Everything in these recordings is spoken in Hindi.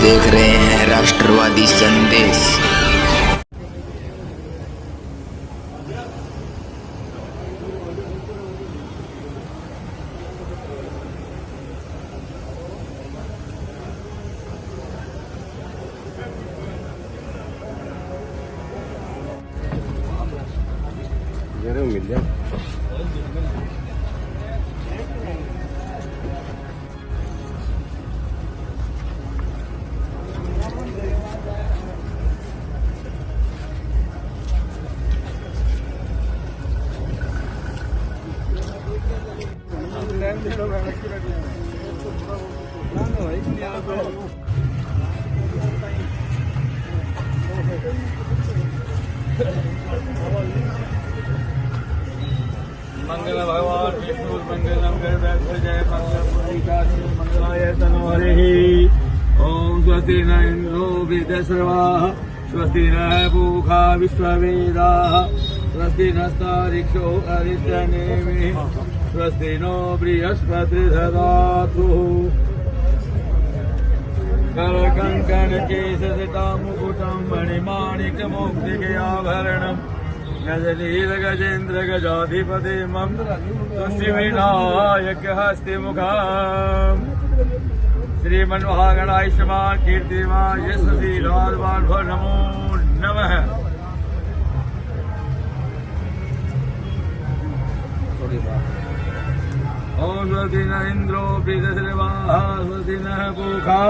देख रहे हैं राष्ट्रवादी संदेश। मिल जाए मंगल भगवान विष्णु मंगलम जय मंगलाय तनो हरि। ओम स्वस्ति न इंद्रो वृद्धश्रवाः स्वस्ति न पूषा विश्ववेदाः स्वस्ति नस्तारिक्षो अरिष्टनेमिः स्वस्ति नो बृहस्पतिर्दधातु। करकङ्कणकेशजटा मुकुटं मणिमाणिक्यमौक्तिकयाभरणम् गजनीलगजेन्द्र गजाधिपति मम तुष्टिविनायक हस्तिमुखम् श्रीमन्महागणायुष्मान कीर्तिमान यशस्वीराजवान भो नमो नमः। ओम स्वस्ति न इंद्रो वृद्धश्रवाः स्वस्ति नः पूषा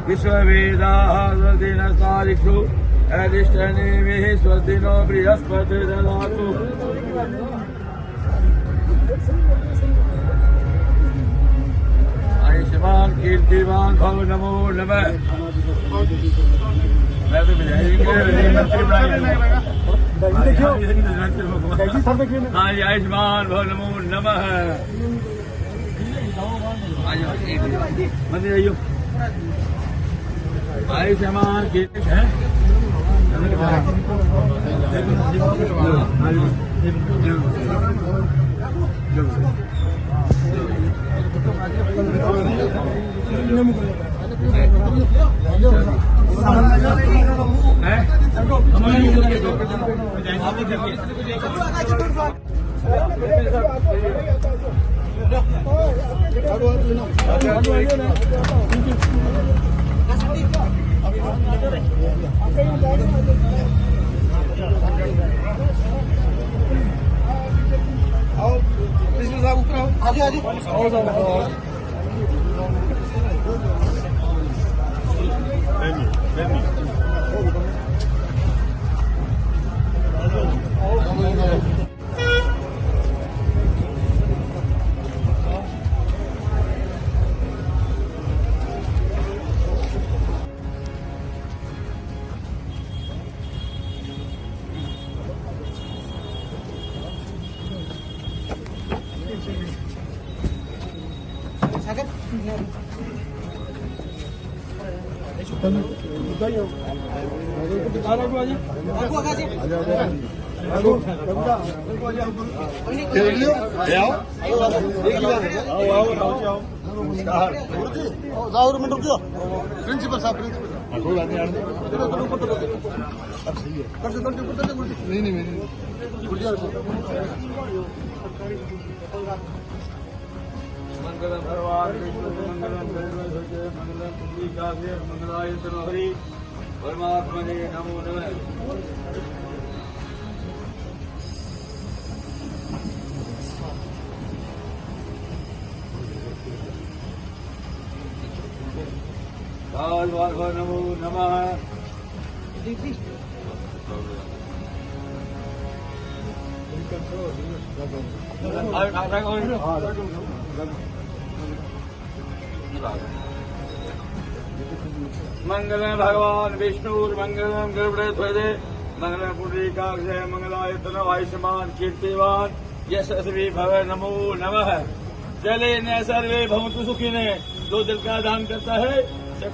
विश्ववेदाः स्वस्ति नस्तारिक्षो अरिष्टनेमिः स्वस्ति नो बृहस्पतिर्दधातु। आयुष्मान कीर्तिमान भव नमो नमः। मैं तो हाँ जी आयुष्मान भव नमो नमः। मंदिर आइयो आयुष्मान कीर्ति है प्रिंसिपल साहब नहीं मंगलम भगवान विष्णु मंगलम मंगलम पुंडरीकाक्षे मंगलाय तनो हरि परमात्मने नमो नमः। नमो नमः। मंगलम भगवान विष्णु मंगलम गरुड़ध्वजे मंगलम पुंडरीकाक्षे मंगलाय तनो आयुष्मान कीर्तिवान यशस्वी भव नमो नमः। जले न सर्वे भवन्तु सुखिने जो दिल का दान करता है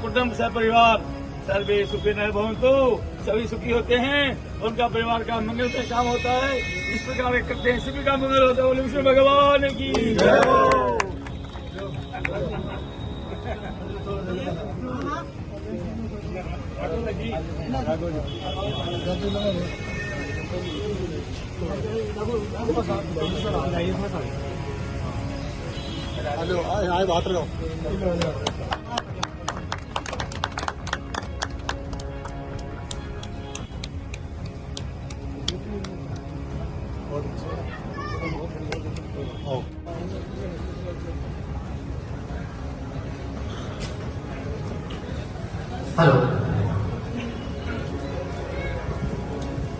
कुटुंब से परिवार सर्वे सुखी न भवन्तु सभी सुखी होते हैं उनका परिवार का मंगल से काम होता है। इस प्रकार वे करते हैं सभी का मंगल होता है। बोले विष्णु भगवान की जय। हेलो।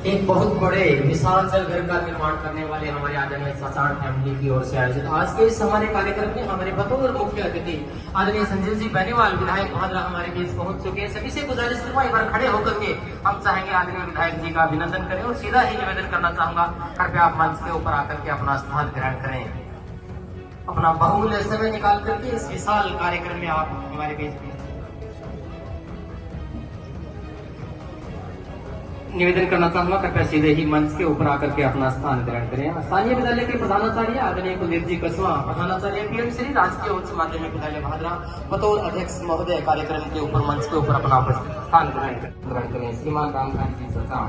एक बहुत बड़े विशाल जल घर का निर्माण करने वाले हमारे आदरणीय साचाण फैमिली की ओर से आयोजित आज के इस हमारे कार्यक्रम में हमारे बतौर मुख्य अतिथि आदरणीय संजय जी बेनीवाल विधायक भादरा हमारे बीच पहुंच चुके हैं। सभी से गुजारिश करूंगा एक बार खड़े होकर के हम चाहेंगे आदरणीय विधायक जी का अभिनंदन करें और सीधा ही निवेदन करना चाहूंगा कृपया आप मंच के ऊपर आकर के अपना स्थान ग्रहण करें। अपना बहुमूल्य समय निकाल करके इस विशाल कार्यक्रम में आप हमारे बीच निवेदन करना चाहूंगा कृपया सीधे ही मंच के ऊपर आकर के अपना स्थान ग्रहण करें। स्थानीय विद्यालय के प्रधानाचार्य आदरणीय कुलदीप जी कसवा, प्रधानाचार्य पीएम श्री राजकीय उच्च माध्यमिक विद्यालय भादरा बतौर अध्यक्ष महोदय कार्यक्रम के ऊपर मंच के ऊपर अपना स्थान ग्रहण करें। श्रीमान रामधारी जी सचाण,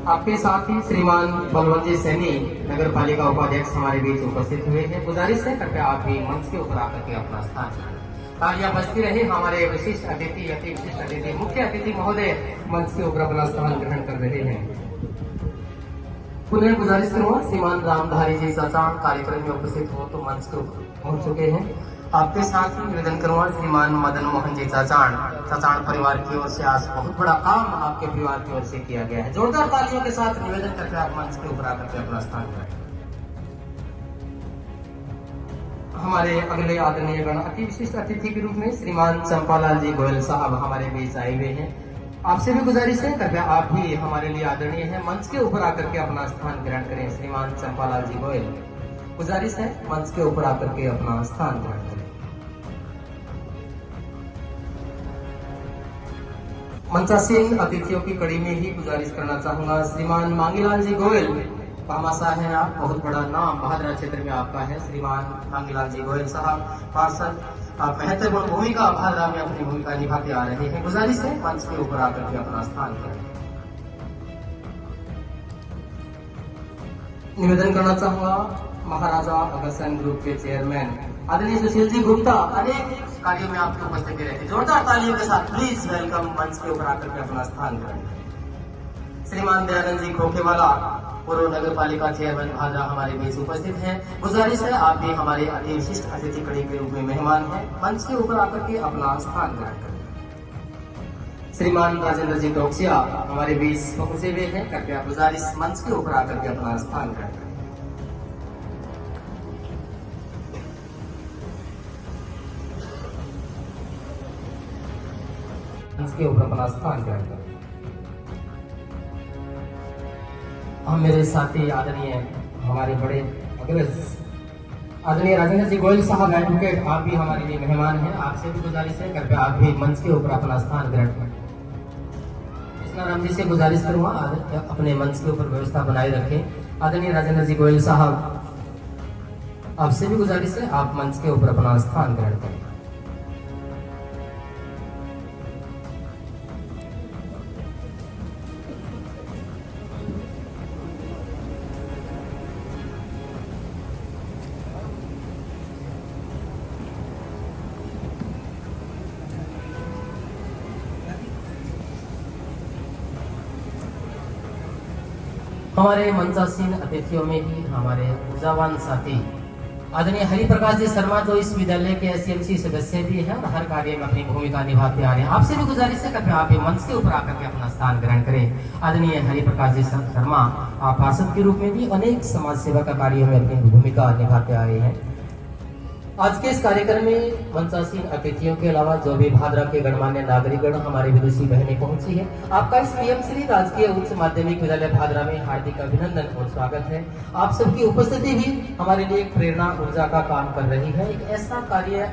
आपके साथ ही श्रीमान बलवंत जी सैनी नगर पालिका उपाध्यक्ष हमारे बीच उपस्थित हुए हैं। गुजारिश है कृपया आप भी मंच के ऊपर आकर के अपना स्थान ग्रहण। तालियां बजती रहे। हमारे विशिष्ट अतिथि अति विशिष्ट अतिथि मुख्य अतिथि महोदय मंच के ऊपर अपना स्थान ग्रहण कर रहे हैं। पुनः गुजारिश करूंगा श्रीमान रामधारी जी सचाण कार्यक्रम में उपस्थित हो तो मंच के ऊपर पहुंच चुके हैं। आपके साथ ही निवेदन करूंगा श्रीमान मदन मोहन जी सचाण परिवार की ओर से आज बहुत बड़ा काम आपके परिवार की ओर से किया गया है। जोरदार तालियों के साथ निवेदन करके आप मंच के ऊपर आकर के अपना स्थान ग्रहण। हमारे अगले आदरणीय गण अति विशिष्ट अतिथि के रूप में श्रीमान चंपालाल जी गोयल साहब हमारे बीच आए हुए हैं। आपसे भी गुजारिश है कृपया आप भी हमारे लिए आदरणीय हैं, मंच के ऊपर आकर के अपना स्थान ग्रहण करें। श्रीमान चंपालाल जी गोयल, गुजारिश है मंच के ऊपर आकर के अपना स्थान ग्रहण करें। मंचासीन अतिथियों की कड़ी में ही गुजारिश करना चाहूंगा श्रीमान मांगीलाल जी गोयल, पामासा है आप, बहुत बड़ा नाम भादरा क्षेत्र में आपका है। श्रीमान मांगीलाल जी गोयल साहब पार्षद, आप महत्वपूर्ण भूमिका भादरा में अपनी भूमिका निभाते आ रहे हैं। गुजारिश है मंच के ऊपर आकर के अपना स्थान करें। निवेदन करना चाहूंगा महाराजा अग्रसेन ग्रुप के चेयरमैन आदरणीय सुशील जी गुप्ता अनेक कार्यों में आपकी उपस्थिति रहती है। जोरदार तालियों के साथ प्लीज वेलकम मंच के ऊपर आकर के अपना स्थान करें। श्रीमान दयानंद जी खोखेवाला पूर्व नगर पालिका चेयरमैन भादरा हमारे बीच उपस्थित हैं। गुजारिश है आप भी हमारे अति विशिष्ट अतिथि कड़ी के रूप में मेहमान हैं, मंच के ऊपर आकर के अपना स्थान ग्रहण करें। श्रीमान राजेंद्र जी टोक्सिया हमारे बीच पहुंचे हुए हैं। कृपया गुजारिश मंच के ऊपर आकर के अपना स्थान ग्रहण करें। मंच के ऊपर अपना स्थान ग्रहण करें। हम मेरे साथी आदरणीय हमारे बड़े अग्रज आदरणीय राजेंद्र जी गोयल साहब एडवोकेट, आप भी हमारे लिए मेहमान हैं। आपसे भी गुजारिश है कृपया आप भी मंच के ऊपर अपना स्थान ग्रहण करें। कृष्णा राम जी से गुजारिश करूंगा अपने मंच के ऊपर व्यवस्था बनाए रखें। आदरणीय राजेंद्र जी गोयल साहब, आपसे भी गुजारिश है आप मंच के ऊपर अपना स्थान ग्रहण करें। हमारे मंचासीन अतिथियों में ही हमारे ऊर्जावान साथी आदरणीय हरिप्रकाश जी शर्मा जो इस विद्यालय के एसएमसी सदस्य भी हैं और हर कार्य में अपनी भूमिका निभाते आ रहे हैं। आपसे भी गुजारिश है कृपया आप मंच के ऊपर आकर के अपना स्थान ग्रहण करें। आदरणीय हरिप्रकाश जी शर्मा आप पार्षद के रूप में भी अनेक समाज सेवा का कार्य में अपनी भूमिका निभाते आ रहे हैं। आज के इस कार्यक्रम में मंचासीन अतिथियों के अलावा जो भी भादरा के गणमान्य नागरिकगण हमारी विदुषी बहनें पहुंची है, आपका इस पीएम श्री राजकीय उच्च माध्यमिक विद्यालय भादरा में हार्दिक अभिनंदन और स्वागत है। आप सबकी उपस्थिति भी हमारे लिए एक प्रेरणा ऊर्जा का काम कर रही है। एक ऐसा कार्य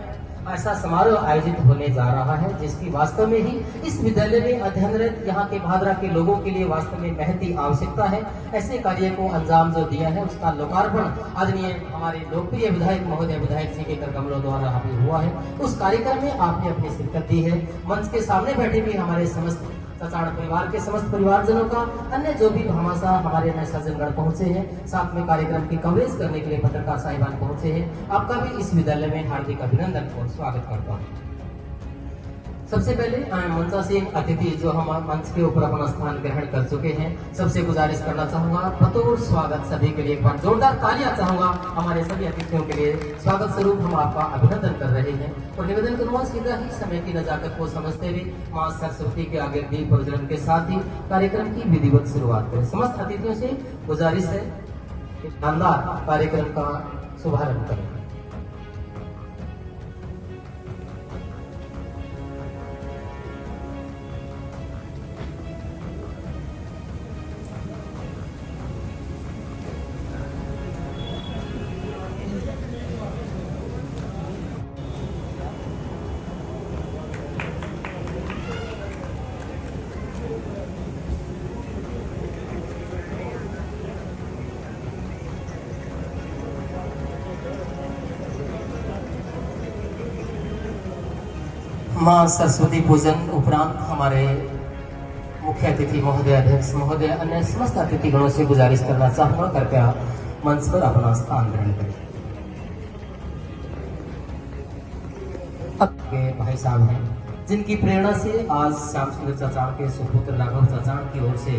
ऐसा समारोह आयोजित होने जा रहा है, जिसकी वास्तव में ही इस विद्यालय में अध्ययनरत यहाँ के भादरा के लोगों के लिए वास्तव में महती आवश्यकता है। ऐसे कार्य को अंजाम जो दिया है, उसका लोकार्पण आदरणीय हमारे लोकप्रिय विधायक महोदय विधायक जी के कर कमलों द्वारा अभी हुआ है। उस कार्यक्रम में आपने अपनी शिरकत दी है। मंच के सामने बैठे भी हमारे समस्त चचाड़ परिवार के समस्त परिवारजनों का, अन्य जो भी भामाशाह हमारे नए सज्जनगण पहुंचे हैं, साथ में कार्यक्रम की कवरेज करने के लिए पत्रकार साहिबान पहुंचे हैं, आपका भी इस विद्यालय में हार्दिक अभिनंदन और स्वागत करता हूं। सबसे पहले मंचासीन अतिथि जो हम मंच के ऊपर अपना स्थान ग्रहण कर चुके हैं, सबसे गुजारिश करना चाहूंगा बतौर स्वागत सभी के लिए एक बार जोरदार तालियां चाहूंगा हमारे सभी अतिथियों के लिए। स्वागत स्वरूप हम आपका अभिनंदन कर रहे हैं और निवेदन करूंगा सीधा ही समय की नजाकत को समझते हुए मां सरस्वती के आगे दीप प्रज्वलन के साथ ही कार्यक्रम की विधिवत शुरुआत करें। समस्त अतिथियों से गुजारिश है कि शानदार कार्यक्रम का शुभारंभ करें। मां सरस्वती पूजन उपरांत हमारे मुख्य अतिथि महोदय, अध्यक्ष महोदय, अन्य समस्त अतिथिगणों से गुजारिश करना चाहूंगा कृपया मंच पर अपना स्थान ग्रहण करें। के भाई साहब हैं जिनकी प्रेरणा से आज श्याम सुंदर चचाड़ के सुपुत्र राघव चचाड़ की ओर से,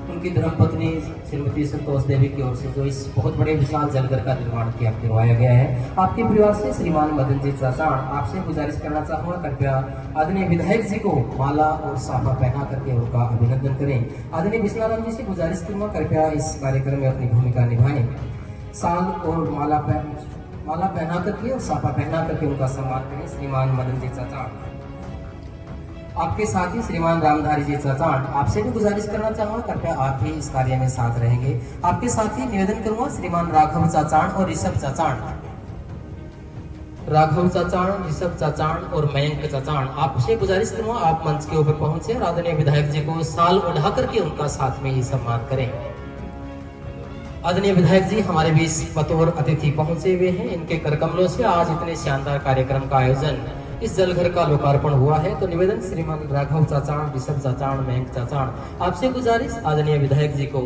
उनकी धर्मपत्नी श्रीमती संतोष देवी की ओर से जो इस बहुत बड़े विशाल जलघर का निर्माण करवाया गया है, आपके परिवार से श्रीमान मदन जी चचाड़, आपसे गुजारिश करना चाहूंगा कृपया आदरणीय विधायक जी को माला और साफा पहना करके उनका अभिनंदन करें। आदरणीय विष्णाराम जी से गुजारिश करूंगा कृपया इस कार्यक्रम में अपनी भूमिका निभाएं। साल और माला पहना करके और साफा पहना करके उनका सम्मान करें। श्रीमान मदन जी चचाड़, आपके साथ ही श्रीमान रामधारी जी चचाड़, आपसे भी गुजारिश करना चाहूंगा कृपया आप भी इस कार्य में साथ रहेंगे। आपके साथ ही निवेदन करूंगा श्रीमान राघव चचाड़ और ऋषभ चचाड़, राघव चचाड़, ऋषभ चचाड़ और मयंक चचाड़, आपसे गुजारिश करूंगा आप मंच के ऊपर पहुंचे और आदरणीय विधायक जी को साल उठा करके उनका साथ में ही सम्मान करें। आदरणीय विधायक जी हमारे बीच बतौर अतिथि पहुंचे हुए हैं। इनके करकमलों से आज इतने शानदार कार्यक्रम का आयोजन, इस जलघर का लोकार्पण हुआ है। तो निवेदन श्रीमान राघव चचाड़, ऋषभ चचाड़, मयंक चचाड़, आपसे गुजारिश आदरणीय विधायक जी को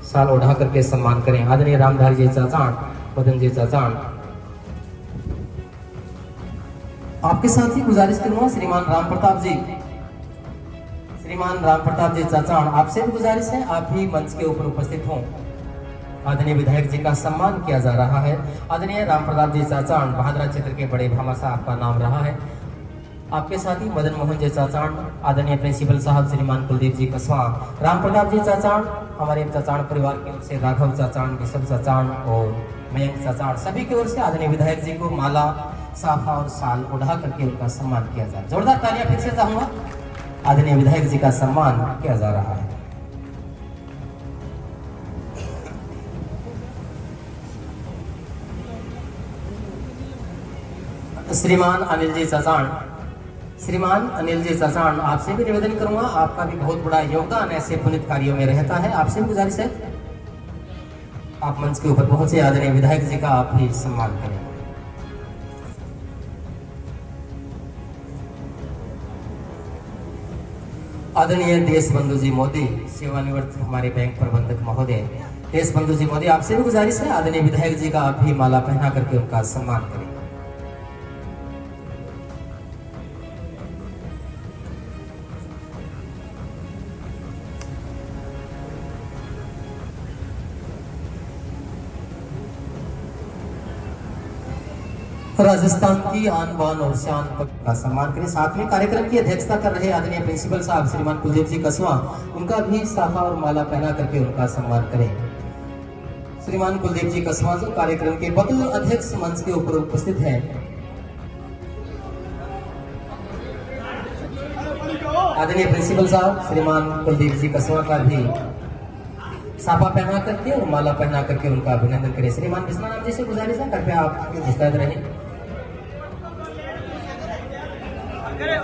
साल उठा करके सम्मान करें। आदरणीय रामधारी जी चचाड़, मदन जी चचाड़, आपके साथ ही गुजारिश करूंगा श्रीमान राम प्रताप जी, श्रीमान राम प्रताप जी चचाड़, आपसे भी गुजारिश है आप भी मंच के ऊपर उपस्थित हों। आदरणीय विधायक जी का सम्मान किया जा रहा है। आदरणीय राम प्रताप जी चचाड़, भादरा क्षेत्र के बड़े भामाशाह आपका नाम रहा है। आपके साथ ही मदन मोहन जी चचाड़, आदरणीय प्रिंसिपल साहब श्रीमान कुलदीप जी कसवा, राम प्रताप जी चचाड़, हमारे चचाड़ परिवार की ओर से राघव चचाड़, ऋषभ चचाड़ और मयंक चचाड़, सभी की ओर से आदरणीय विधायक जी को माला, साफा और साल उड़ा करके उनका सम्मान किया जाए। जोरदार तालियां फिर से चाहूंगा। आदरणीय विधायक जी का सम्मान किया जा रहा है। श्रीमान अनिल जी चचाड़, श्रीमान अनिल जी चचाड़, आपसे भी निवेदन करूंगा, आपका भी बहुत बड़ा योगदान ऐसे पुनित कार्यों में रहता है। आपसे भी गुजारिश है आप मंच के ऊपर पहुंचे, आदरणीय विधायक जी का आप भी सम्मान करें। आदरणीय देश बंधु जी मोदी, सेवानिवृत्त हमारे बैंक प्रबंधक महोदय, देश बंधु जी मोदी, आपसे भी गुजारिश है आदरणीय विधायक जी का आप भी माला पहना करके उनका सम्मान करें। राजस्थान की आन बान और शान का सम्मान करें। साथ में कार्यक्रम की अध्यक्षता कर रहे आदरणीय प्रिंसिपल साहब श्रीमान कुलदीप जी कसवा, उनका भी साफा और माला पहना करके उनका सम्मान करें। श्रीमान कुलदीप जी कसवा जो कार्यक्रम के बतौर अध्यक्ष मंच के ऊपर उपस्थित हैं। आदरणीय प्रिंसिपल साहब श्रीमान कुलदीप जी कसवा का भी साफा पहना करके और माला पहना करके उनका अभिनंदन करें। श्रीमान विष्णाराम जी से गुजारिश है कृपया आप मुस्तैद रहें। श्रीमान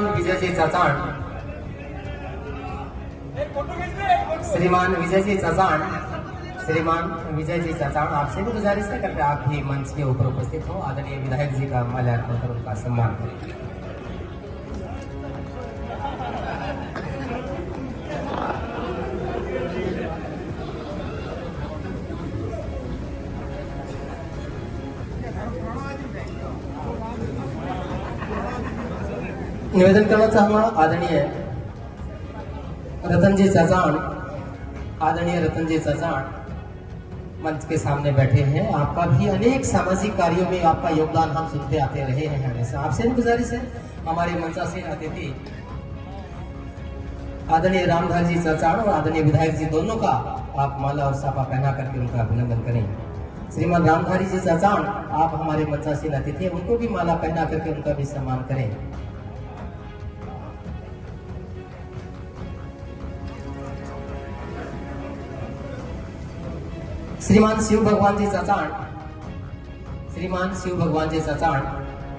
विजय जी चचाण, श्रीमान विजय जी चचाण, श्रीमान विजय जी चचाण, आपसे भी गुजारिश है करके आप भी मंच के ऊपर उपस्थित हो। आदरणीय विधायक जी का माल्यार्पण कर उनका सम्मान करें। निवेदन करना चाहूंगा आदरणीय रतन जी चचाण, आदरणीय रतन जी चचाण मंच के सामने बैठे हैं। आपका भी अनेक सामाजिक कार्यों में आपका योगदान हम सुनते आते रहे हैं हमेशा। आपसे भी गुजारिश है हमारे मंचासीन अतिथि आदरणीय रामधार जी चचाण और आदरणीय विधायक जी दोनों का आप माला और साफा पहना करके उनका अभिनंदन करें। श्रीमान रामधारी जी चचाण, आप हमारे मंचासीन अतिथि, उनको भी माला पहना करके उनका भी सम्मान करें। श्रीमान शिव भगवान जी चचाण, श्रीमान शिव भगवान जी चचाण,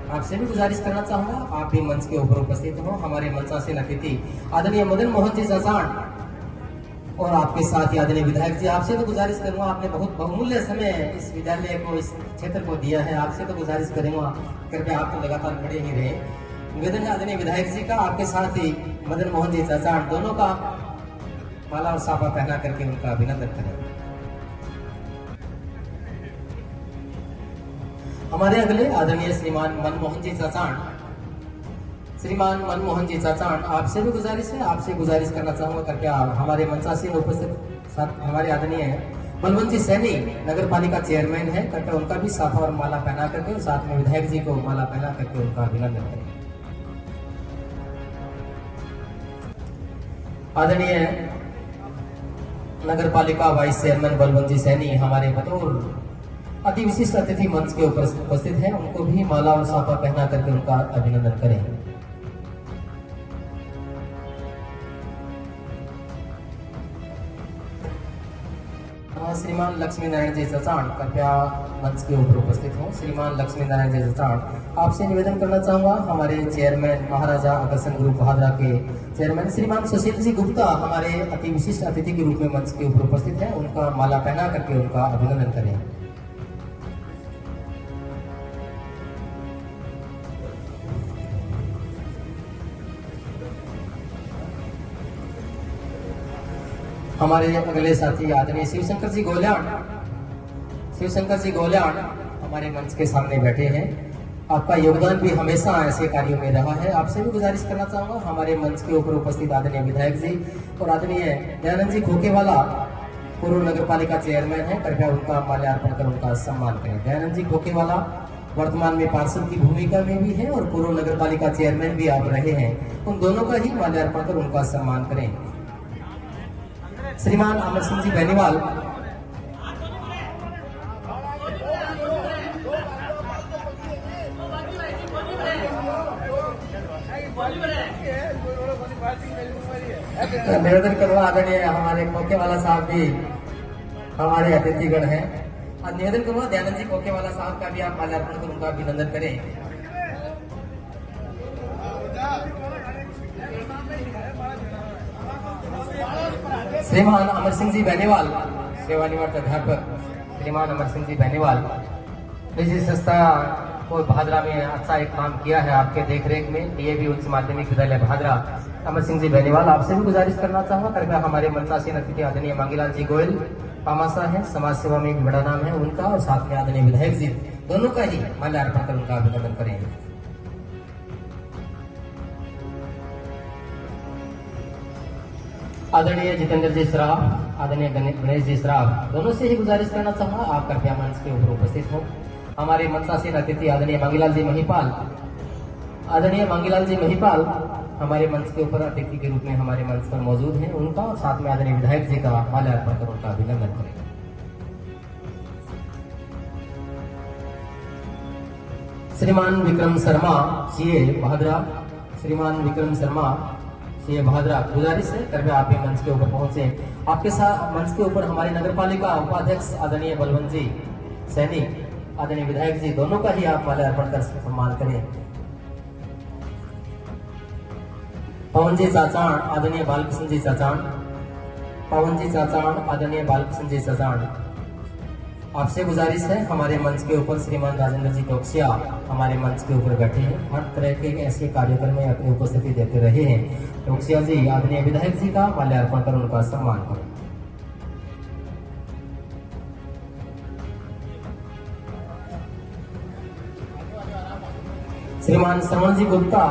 आपसे भी गुजारिश करना चाहूंगा आप भी मंच के ऊपर उपस्थित हो। हमारे मंचासीन अतिथि आदरणीय मदन मोहन जी चचाण और आपके साथ ही आदरणीय विधायक जी, आपसे तो गुजारिश करूंगा, आपने बहुत बहुमूल्य समय इस विद्यालय को, इस क्षेत्र को दिया है। आपसे तो गुजारिश करूंगा कृपया आप तो लगातार खड़े ही रहे। निवेदन है आदरणीय विधायक जी का, आपके साथ ही मदन मोहन जी चचाण दोनों का माला और साफा पहना करके उनका अभिनंदन करें। हमारे अगले आदरणीय श्रीमान मनमोहन जी चचाण, श्रीमान मनमोहन जी चचाण, आपसे भी गुजारिश है, आपसे गुजारिश करना चाहूंगा करके हमारे मंचासीन उपस्थित साथ हमारे आदरणीय बलवंत जी सैनी नगर पालिका चेयरमैन है करके उनका भी साफा और माला पहना करके और साथ में विधायक जी को माला पहना करके उनका अभिनंदन करें। आदरणीय नगर पालिका वाइस चेयरमैन बलवंत जी सैनी हमारे बतौर अति विशिष्ट अतिथि मंच के ऊपर उपस्थित हैं, उनको भी माला और साफा पहना करके उनका अभिनंदन करें। श्रीमान लक्ष्मी नारायण जी चचाण कृपया मंच के ऊपर उपस्थित हो। श्रीमान लक्ष्मी नारायण जी चचाण, आपसे निवेदन करना चाहूंगा हमारे चेयरमैन महाराजा अग्रसेन ग्रुप भादरा के चेयरमैन श्रीमान सुशील जी गुप्ता हमारे अति विशिष्ट अतिथि के रूप में मंच के ऊपर उपस्थित हैं, उनका माला पहना करके उनका अभिनंदन करें। हमारे अगले साथी आदरणीय शिवशंकर जी गोल्याण, शिवशंकर जी गोल्याण हमारे मंच के सामने बैठे हैं। आपका योगदान भी हमेशा ऐसे कार्यों में रहा है। आपसे भी गुजारिश करना चाहूंगा हमारे मंच के ऊपर उपस्थित आदरणीय विधायक जी और आदरणीय दयानंद जी खोखेवाला पूर्व नगर पालिका चेयरमैन है, कृपया उनका माल्यार्पण कर उनका सम्मान करें। दयानंद जी खोखेवाला वर्तमान में पार्षद की भूमिका में भी है और पूर्व नगर पालिका चेयरमैन भी आप रहे हैं, उन दोनों का ही माल्यार्पण कर उनका सम्मान करें। श्रीमान अमर सिंह जी बेनीवाल, निवेदन करूंगा आदरणीय हमारे खोखेवाला साहब भी हमारे अतिथिगण हैं, और निवेदन करूंगा दयानंद जी खोखेवाला साहब का भी आप माल्यार्पण कर उनका अभिनंदन करें। श्रीमान अमर सिंह जी बेनीवाल, सेवानिवृत्त अध्यापक श्रीमान अमर सिंह जी बेनीवाल, निजी संस्था को भादरा में अच्छा एक काम किया है आपके देखरेख में, डीएवी उच्च माध्यमिक विद्यालय भादरा। अमर सिंह जी बेनीवाल, आपसे भी गुजारिश करना चाहूंगा कृपया हमारे मंचासीन अतिथि आदरणीय मांगीलाल जी गोयल पामासा है, समाज सेवा में बड़ा नाम है उनका, और साथ में आदरणीय विधायक जी दोनों का ही माल्यार्पण कर उनका अभिनंदन करेंगे। आदरणीय जितेंद्र जी श्राफ, आदरणीय गणेश जी श्राफ, दोनों से ही गुजारिश करना चाहूंगा आप कृपया मंच के ऊपर उपस्थित हो। हमारे मंचासीन अतिथि आदरणीय मांगीलाल जी महिपाल, आदरणीय मांगीलाल जी महिपाल हमारे मंच के ऊपर अतिथि के रूप में हमारे मंच पर मौजूद हैं, उनका और साथ में आदरणीय विधायक जी का माल्यार्पण कर उनका अभिनंदन करेंगे। श्रीमान विक्रम शर्मा सीए भादरा, श्रीमान विक्रम शर्मा ये भाद्रा गुजारिश है कृपया आप भी मंच के ऊपर पहुंचे। आपके साथ मंच के ऊपर हमारी नगर पालिका उपाध्यक्ष आदरणीय बलवंत जी सैनी, आदरणीय विधायक जी, दोनों का ही आप माल्यार्पण कर सम्मान करें। पवन जी चाचान, आदरणीय बालकृष्ण जी चाचान, पवन जी चाचान, आदरणीय बालकृष्ण जी चाचान, आपसे गुजारिश है हमारे मंच के ऊपर श्रीमान राजेंद्र जी टोक्सिया हमारे मंच के ऊपर बैठे हैं, हर तरह के ऐसे कार्यक्रम में अपनी उपस्थिति देते रहे हैं। टोक्सिया जी आदरणीय विधायक जी का माल्यार्पण कर उनका सम्मान करें। श्रीमान श्रवण जी गुप्ता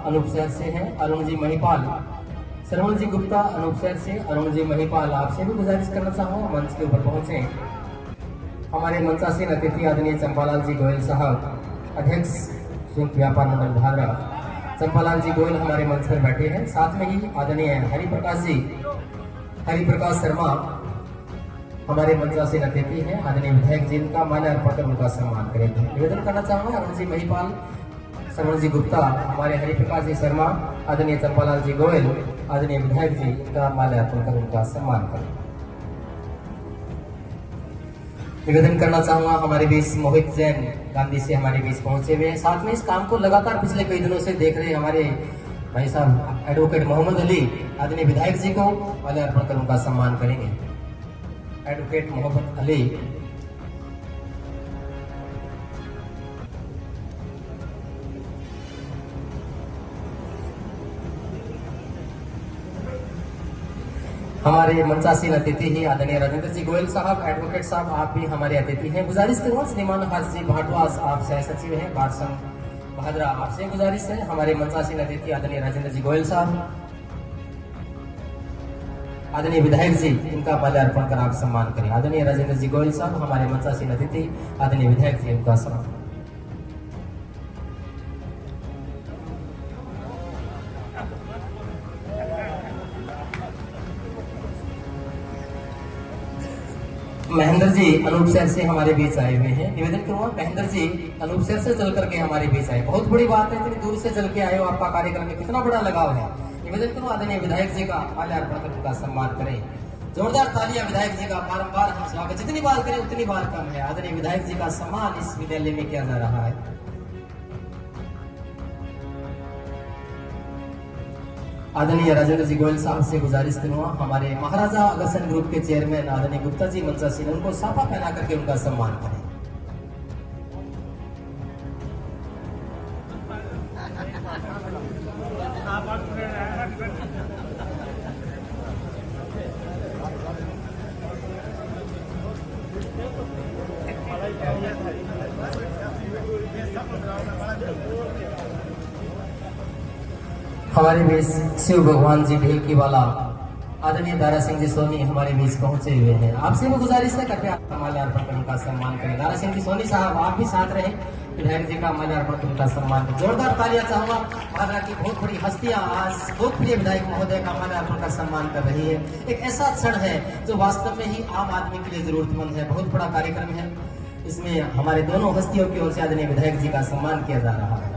अनूप शहर से हैं, अरुण जी महिपाल, श्रवण जी गुप्ता अनूप शहर से अरुण जी महिपाल, आपसे भी गुजारिश करना चाहूँ मंच के ऊपर पहुंचे। हमारे मंचासीन अतिथि आदरणीय चंपालाल जी गोयल साहब, अध्यक्ष संयुक्त व्यापार मंडल भादरा, चंपालाल जी गोयल हमारे मंच पर बैठे हैं। साथ में ही आदरणीय हरिप्रकाश जी, हरिप्रकाश शर्मा हमारे मंचासीन अतिथि हैं, आदरणीय विधायक जी का माल्यार्पण कर उनका सम्मान करेंगे। निवेदन करना चाहूंगा अरुण जी महिपाल, श्रवण जी गुप्ता, हमारे हरिप्रकाश जी शर्मा, आदरणीय चंपालाल जी गोयल, आदरणीय विधायक जी का माल्यार्पण कर उनका सम्मान करें। निवेदन करना चाहूंगा हमारे बीच मोहित जैन गांधी से हमारे बीच पहुंचे हुए हैं। साथ में इस काम को लगातार पिछले कई दिनों से देख रहे हमारे भाई साहब एडवोकेट मोहम्मद अली, आदरणीय विधायक जी को माल्यार्पण कर उनका सम्मान करेंगे। एडवोकेट मोहम्मद अली, हमारे मंचासीन अतिथि ही आदरणीय राजेंद्र जी गोयल साहब, एडवोकेट साहब, आप भी हमारे अतिथि हैं। गुजारिश करूंगा श्रीमान हर्ष जी भाटवास, आप सह सचिव हैं बाट संघ भादरा, आपसे गुजारिश है हमारे मंचासीन अतिथि आदरणीय राजेंद्र जी गोयल साहब, आदरणीय विधायक जी, इनका माल्यार्पण कर आप सम्मान करें। आदरणीय राजेंद्र जी गोयल साहब हमारे मंचासीन अतिथि, आदरणीय विधायक जी, इनका सम्मान। महेंद्र जी अनूप शहर से हमारे बीच आए हुए हैं। निवेदन करूंगा महेंद्र जी अनूप शहर से चल करके हमारे बीच आए, बहुत बड़ी बात है, इतनी दूर से चल के आए हो, आपका कार्यक्रम में कितना बड़ा लगाव है। निवेदन करूं आदरणीय विधायक जी का माल्यार्पण कर उनका सम्मान करें। जोरदार तालियां विधायक जी का, बारंबार हम स्वागत जितनी बार करें उतनी बार कम है। आदरणीय विधायक जी का सम्मान इस विद्यालय में किया जा रहा है। आदरणीय राजेंद्र जी गोयल साहब से गुजारिश करूंगा हमारे महाराजा अग्रसेन ग्रुप के चेयरमैन आदरणीय गुप्ता जी मंचासीन, उनको साफा पहना करके उनका सम्मान करें। हमारे बीच शिव भगवान जी ढेलकी वाला आदरणीय दारा सिंह जी सोनी हमारे बीच पहुंचे हुए हैं। आपसे भी गुजारिश है कृपया आपका माल्यार्पण कर उनका सम्मान करें। दारा सिंह जी सोनी साहब आप भी साथ रहे, विधायक जी का माल्यार्पण कर उनका सम्मान करें। जोरदार तालियां चाहूंगा। भादरा की बहुत बड़ी हस्तियां आज लोकप्रिय विधायक महोदय का माल्यार्पण का सम्मान कर रही है। एक ऐसा क्षण है जो वास्तव में ही आम आदमी के लिए जरूरतमंद है। बहुत बड़ा कार्यक्रम है, इसमें हमारे दोनों हस्तियों की ओर से आदरणीय विधायक जी का सम्मान किया जा रहा है।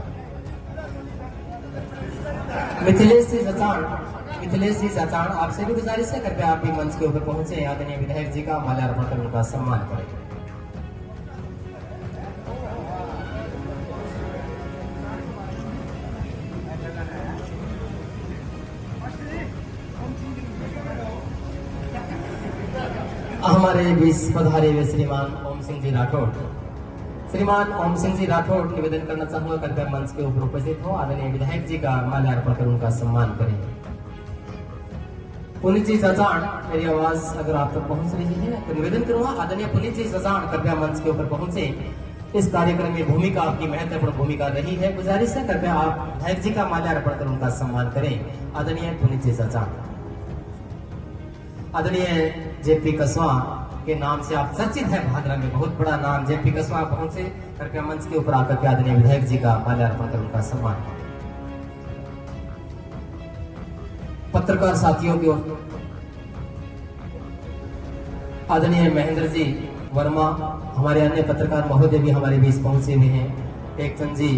मिथिलेश जी सचान, मिथिलेश जी सचान, आपसे भी गुजारिश है कृपया आप भी मंच के ऊपर पहुंचे, आदरणीय विधायक जी का माल्यार्पण कर उनका सम्मान करें। हमारे बीच पधारे हुए श्रीमान ओम सिंह जी राठौड़, श्रीमान ओम सिंह जी राठौड़, निवेदन करना चाहूंगा कृपया मंच के ऊपर उपस्थित हो, आदरणीय विधायक जी का माल्यार्पण कर उनका सम्मान करें। पुनीत जी सजान, मेरी आवाज अगर आप तक पहुंच रही है तो निवेदन करूंगा आदरणीय पुनीत जी सजान कृपया मंच के ऊपर पहुंचे। इस कार्यक्रम में भूमिका आपकी महत्वपूर्ण भूमिका रही है। गुजारिश है कृपया आप विधायक जी का माल्यार्पण कर उनका सम्मान करें। आदरणीय पुनीत जी सजान, आदरणीय जेपी कसवा के नाम से आप चर्चित है भादरा में, बहुत बड़ा नाम जेपी कसवा पहुंचे, कृपया मंच के ऊपर आकर के आदरणीय विधायक जी का माल्यार्पण कर उनका सम्मान करें। पत्रकार साथियों की ओर आदरणीय महेंद्र जी वर्मा, हमारे अन्य पत्रकार महोदय भी हमारे बीच पहुंचे हुए हैं। टेकचंद जी,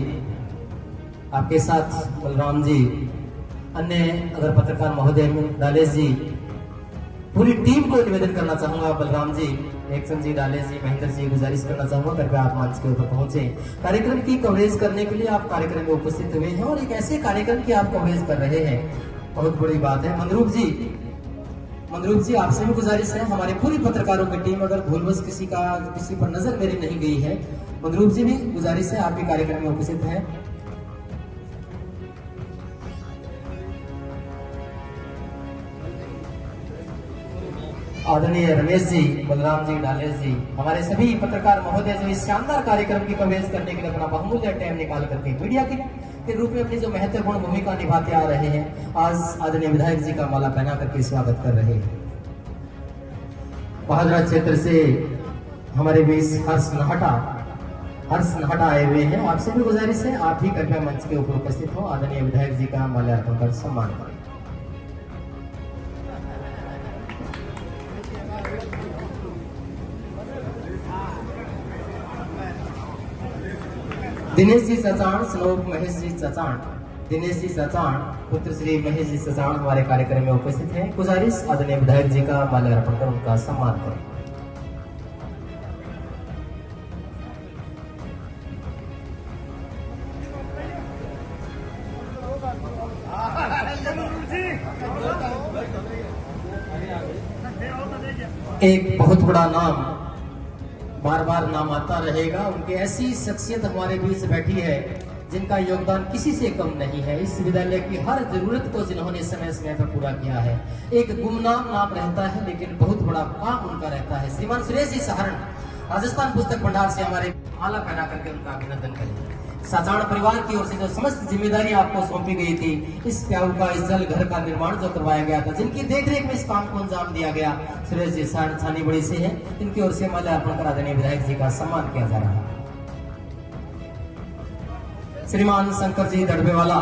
आपके साथ बलराम जी, अन्य अगर पत्रकार महोदय डालेश जी, पूरी टीम को निवेदन करना चाहूंगा, बलराम जी, एक्शन जी, डालेश जी, महेंद्र जी, गुजारिश करना चाहूंगा कृपया आप मंच के ऊपर पहुंचे। कार्यक्रम की कवरेज करने के लिए आप कार्यक्रम में उपस्थित हुए हैं और एक ऐसे कार्यक्रम की आप कवरेज कर रहे हैं, बहुत बड़ी बात है। मंदरूप जी आपसे भी गुजारिश है, हमारे पूरी पत्रकारों की टीम, अगर भूलवश किसी पर नजर मेरी नहीं गई है, मंदरूप जी भी गुजारिश है, आप भी कार्यक्रम में उपस्थित हैं। आदरणीय रमेश जी, बलराम जी, डालेश जी, हमारे सभी पत्रकार महोदय जो इस शानदार कार्यक्रम की कवरेज करने के लिए अपना बहुमूल्य टाइम निकाल करके मीडिया के रूप में अपनी जो महत्वपूर्ण भूमिका निभाते आ रहे हैं, आज आदरणीय विधायक जी का माला पहना करके स्वागत कर रहे हैं। बहादुरा क्षेत्र से हमारे बीच हर्ष नहटा आए हुए हैं, आपसे भी गुजारिश है आप भी कृपया मंच के ऊपर उपस्थित हो, आदरणीय विधायक जी का माल्यार्पण कर सम्मान करें। दिनेश जी चचाण, श्लोक महेश जी चचाण, दिनेश जी चचाण, पुत्र श्री महेश जी चचाण हमारे कार्यक्रम में उपस्थित हैं। गुजारिश आदरणीय विधायक जी का माल्यार्पण कर उनका सम्मान करें। एक बहुत बड़ा नाम बार बार नाम आता रहेगा, उनकी ऐसी शख्सियत हमारे बीच बैठी है जिनका योगदान किसी से कम नहीं है। इस विद्यालय की हर जरूरत को जिन्होंने समय समय पर पूरा किया है। एक गुमनाम नाम रहता है लेकिन बहुत बड़ा काम उनका रहता है। श्रीमान सुरेश जी सहारण, राजस्थान पुस्तक भंडार से हमारे माला पहना करके उनका अभिनंदन करें। साचाण परिवार की ओर से जो समस्त जिम्मेदारी आपको सौंपी गई थी, इस प्याऊ का, इस जल घर का निर्माण जो करवाया गया था, जिनकी देखरेख में इस काम को अंजाम दिया गया, सुरेश जी छानी बड़ी से हैं, इनकी ओर से माल्यार्पण करा देने विधायक जी का सम्मान किया जा रहा है। श्रीमान शंकर जी दड़बेवाला,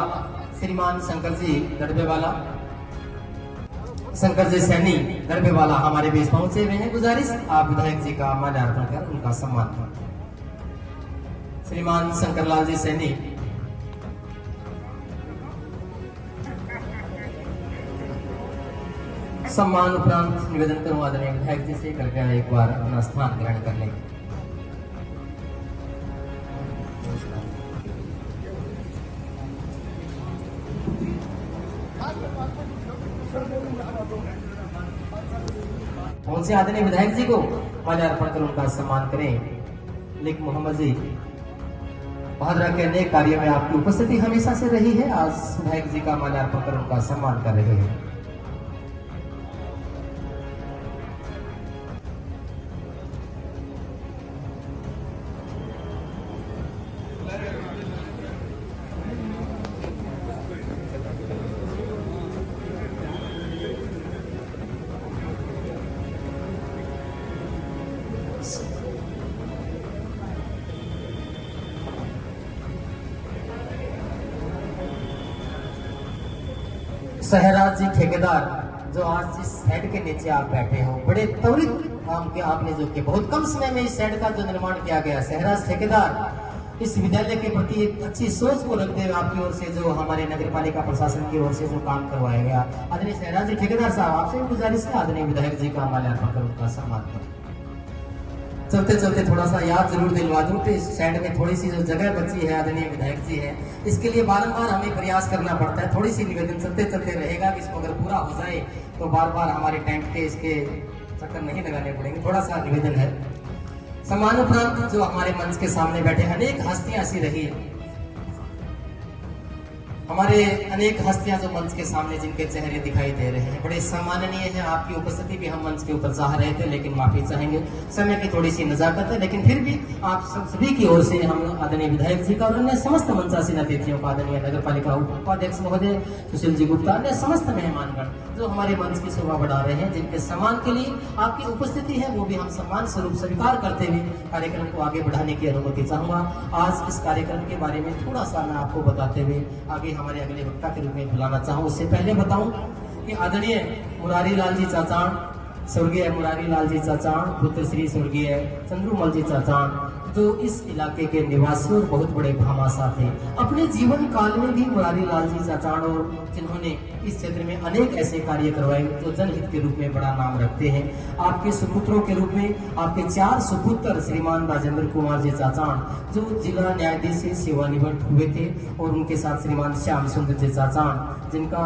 शंकर जी सैनी दड़बेवाला हमारे बीच पहुंचे हुए हैं। गुजारिश आप विधायक जी का माल्यार्पण कर उनका सम्मान करें। श्रीमान शंकरलाल जी सैनी, सम्मान उपरांत निवेदन करूं आदरणीय विधायक जी से कृपया एक बार अपना स्थान ग्रहण कर लें। पहुंचे आदरणीय विधायक जी को माल्यार्पण कर उनका सम्मान करें। लिक मोहम्मद जी, बहादुरा के अनेक कार्यों में आपकी उपस्थिति हमेशा से रही है, आज विधायक जी का माल्यार्पण कर उनका सम्मान कर रहे हैं। सहराज जी ठेकेदार, जो आज जिस शेड के नीचे आप बैठे हो, बड़े त्वरित काम के आपने जो किया, बहुत कम समय में इस शेड का जो निर्माण किया गया। सहराज ठेकेदार इस विद्यालय के प्रति एक अच्छी सोच को रखते हुए आपकी ओर से जो हमारे नगर पालिका प्रशासन की ओर से जो काम करवाया गया, आदरणीय सहराज जी ठेकेदार साहब, आपसे भी गुजारिश है आदरणीय विधायक जी का माल्यार्पण कर उनका सम्मान करें। चलते चलते थोड़ा सा याद जरूर दिलवा दूं कि इस साइड में थोड़ी सी जो जगह बची है, आदरणीय विधायक जी है, इसके लिए बारंबार हमें प्रयास करना पड़ता है। थोड़ी सी निवेदन चलते चलते रहेगा कि इसको अगर पूरा हो जाए तो बार बार हमारे टैंक के इसके चक्कर नहीं लगाने पड़ेंगे, थोड़ा सा निवेदन है। सम्मानोपरांत जो हमारे मंच के सामने बैठे अनेक हस्तियां ऐसी रही है, हमारे अनेक हस्तियां जो मंच के सामने जिनके चेहरे दिखाई दे रहे हैं, बड़े सम्माननीय है। आपकी उपस्थिति भी हम मंच के ऊपर चाह रहे थे लेकिन माफी चाहेंगे, समय की थोड़ी सी नजाकत है, लेकिन फिर भी आप सभी की ओर से हम आदरणीय विधायक जी का और अन्य समस्त मंचासीन अतिथियों का, आदरणीय नगर पालिका उपाध्यक्ष महोदय सुशील जी गुप्ता, अन्य समस्त मेहमानगण जो हमारे मंच की शोभा बढ़ा रहे हैं, जिनके सम्मान के लिए आपकी उपस्थिति है, वो भी हम सम्मान स्वरूप स्वीकार करते हुए कार्यक्रम को आगे बढ़ाने की अनुमति चाहूंगा। आज इस कार्यक्रम के बारे में थोड़ा सा मैं आपको बताते हुए आगे हमारे अगले वक्ता के रूप में बुलाना चाहूँ। उससे पहले बताऊं कि आदरणीय मुरारी लाल जी चाचाण, स्वर्गीय मुरारी लाल जी चाचाण, पुत्र श्री स्वर्गीय चंद्रुमल जी चाचाण, जो इस इलाके के निवासी और बहुत बड़े भामाशाह थे। अपने जीवन काल में भी मुरारी लाल जी चाचाण और जिन्होंने इस क्षेत्र में अनेक ऐसे कार्य करवाए जो जनहित के रूप में बड़ा नाम रखते हैं। आपके सुपुत्रों के रूप में आपके 4 सुपुत्र श्रीमान राजेंद्र कुमार जी चाचाण जो जिला न्यायाधीश से सेवानिवृत्त हुए थे, और उनके साथ श्रीमान श्याम सुंदर जी चाचाण जिनका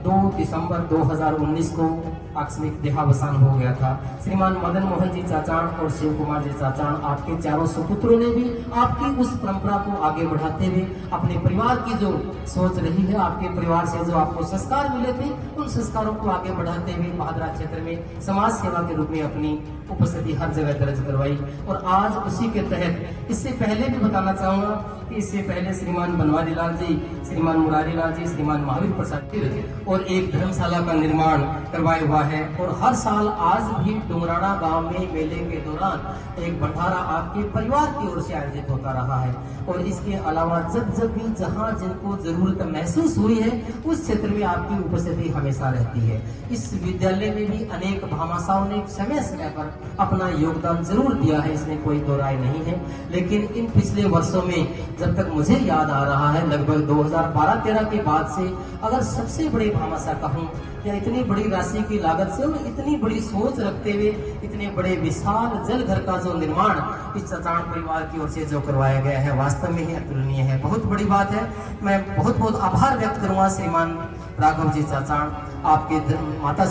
2 दिसंबर 2019 को आकस्मिक देहावसान हो गया था। श्रीमान मदन मोहन जी चाचाण और शिव कुमार जी चाचाण आपके चारों सुपुत्रों ने भी आपकी उस परंपरा को आगे बढ़ाते हुए अपने परिवार की जो सोच रही है, आपके परिवार से जो आपको संस्कार मिले थे, उन संस्कारों को आगे बढ़ाते हुए भादरा क्षेत्र में समाज सेवा के रूप में अपनी उपस्थिति हर जगह दर्ज करवाई। और आज उसी के तहत इससे पहले भी बताना चाहूंगा कि इससे पहले श्रीमान बनवारी लाल जी, श्रीमान मुरारी लाल जी, श्रीमान महावीर प्रसाद जी और एक धर्मशाला का निर्माण करवाया हुआ है। और हर साल आज भी डुमराना गांव में मेले के दौरान एक भंडारा आपके परिवार की ओर से आयोजित होता रहा है। और इसके अलावा जब जब भी जहां जिनको जरूरत महसूस हुई है उस क्षेत्र में आपकी उपस्थिति हमेशा रहती है। इस विद्यालय में भी अनेक भामाशाहों ने समय समय पर अपना योगदान जरूर दिया है, इसमें कोई दो राय नहीं है। लेकिन इन पिछले वर्षों में जब तक मुझे याद आ रहा है, लगभग 2012-13 के बाद से अगर सबसे बड़े भामाशाह कहूँ या इतनी बड़ी राशि की लागत से और इतनी बड़ी सोच रखते हुए इतने बड़े विशाल जल घर का जो निर्माण इस चाचाण परिवार की ओर से जो करवाया गया है, वास्तव में ही अतुलनीय है, बहुत बड़ी बात है। मैं बहुत बहुत आभार व्यक्त करूंगा श्रीमान राघव जी चाचाण, आपके माता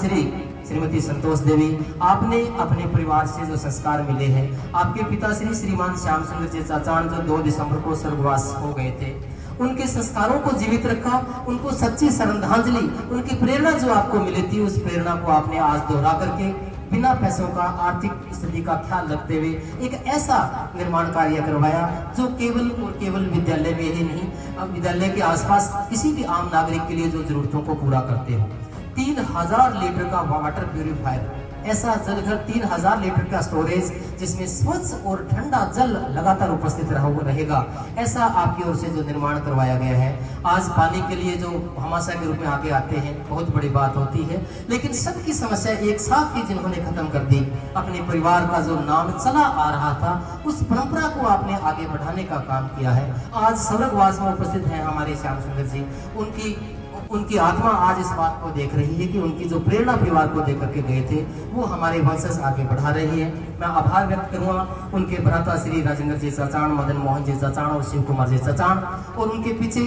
श्रीमती संतोष देवी, आपने अपने परिवार से जो संस्कार मिले हैं, आपके पिता श्रीमान श्याम सुंदर जी चाचाण जो 2 दिसंबर को स्वर्गवास हो गए थे, उनके संस्कारों को जीवित रखा, उनको सच्ची श्रद्धांजलि, उनकी प्रेरणा जो आपको मिली थी उस प्रेरणा को आपने आज दोहरा करके बिना पैसों का आर्थिक स्थिति का ख्याल रखते हुए एक ऐसा निर्माण कार्य करवाया जो केवल और केवल विद्यालय में ही नहीं, विद्यालय के आसपास किसी भी आम नागरिक के लिए जो जरूरतों को पूरा करते हो। 3000 लीटर का वाटर प्यूरिफायर, ऐसा जलघर, 3000 लीटर का स्टोरेज जिसमें स्वच्छ और ठंडा जल लगातार उपस्थित रहेगा, ऐसा आपकी ओर से जो निर्माण करवाया गया है। आज पानी के लिए जो भामाशाह के रूप में आगे आते हैं बहुत बड़ी बात होती है, लेकिन सबकी समस्या एक साथ ही जिन्होंने खत्म कर दी, अपने परिवार का जो नाम चला आ रहा था उस परंपरा को आपने आगे बढ़ाने का काम किया है। आज स्वर्गवास में उपस्थित हैं हमारे श्याम सुंदर जी, उनकी आत्मा आज इस बात को देख रही है कि उनकी जो प्रेरणा परिवार को देकर के गए थे वो हमारे वंशज आगे बढ़ा रही है। मैं आभार व्यक्त करूंगा उनके भ्राता श्री राजेंद्र जी चाचाण, मदन मोहन जी चाचाण और शिव कुमार जी चाचाण, और उनके पीछे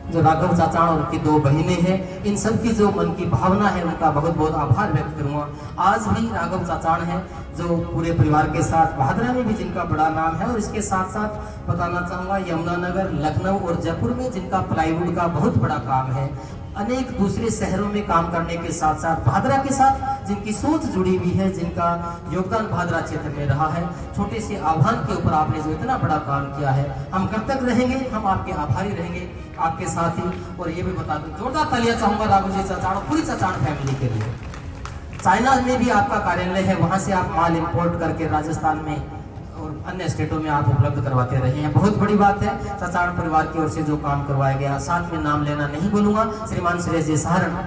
जो राघव चाचाण और उनकी 2 बहिनें हैं, इन सब की जो मन की भावना है उनका बहुत बहुत आभार व्यक्त करूंगा। आज भी राघव चाचाण है जो पूरे परिवार के साथ भादरा में भी जिनका बड़ा नाम है, और इसके साथ साथ बताना चाहूंगा यमुनानगर, लखनऊ और जयपुर में जिनका प्लाईवुड का बहुत बड़ा काम है, अनेक दूसरे शहरों में काम करने के साथ साथ भादरा के साथ जिनकी सोच जुड़ी हुई है, जिनका योगदान भादरा क्षेत्र में रहा है। छोटे से आह्वान के ऊपर आपने जो इतना बड़ा काम किया है, हम कब तक रहेंगे, हम आपके आभारी रहेंगे आपके साथ ही। और ये भी बता दूं, जोरदार तालियां चाहूंगा राघव जी चाचाण और पूरी चाचाण फैमिली के लिए। चाइना में भी आपका कार्यालय है, वहां से आप माल इंपोर्ट करके राजस्थान में और अन्य स्टेटों में आप उपलब्ध करवाते रहे हैं, बहुत बड़ी बात है। चाचाण परिवार की ओर से जो काम करवाया गया, साथ में नाम लेना नहीं भूलूंगा, श्रीमान सुरेश जी सहारण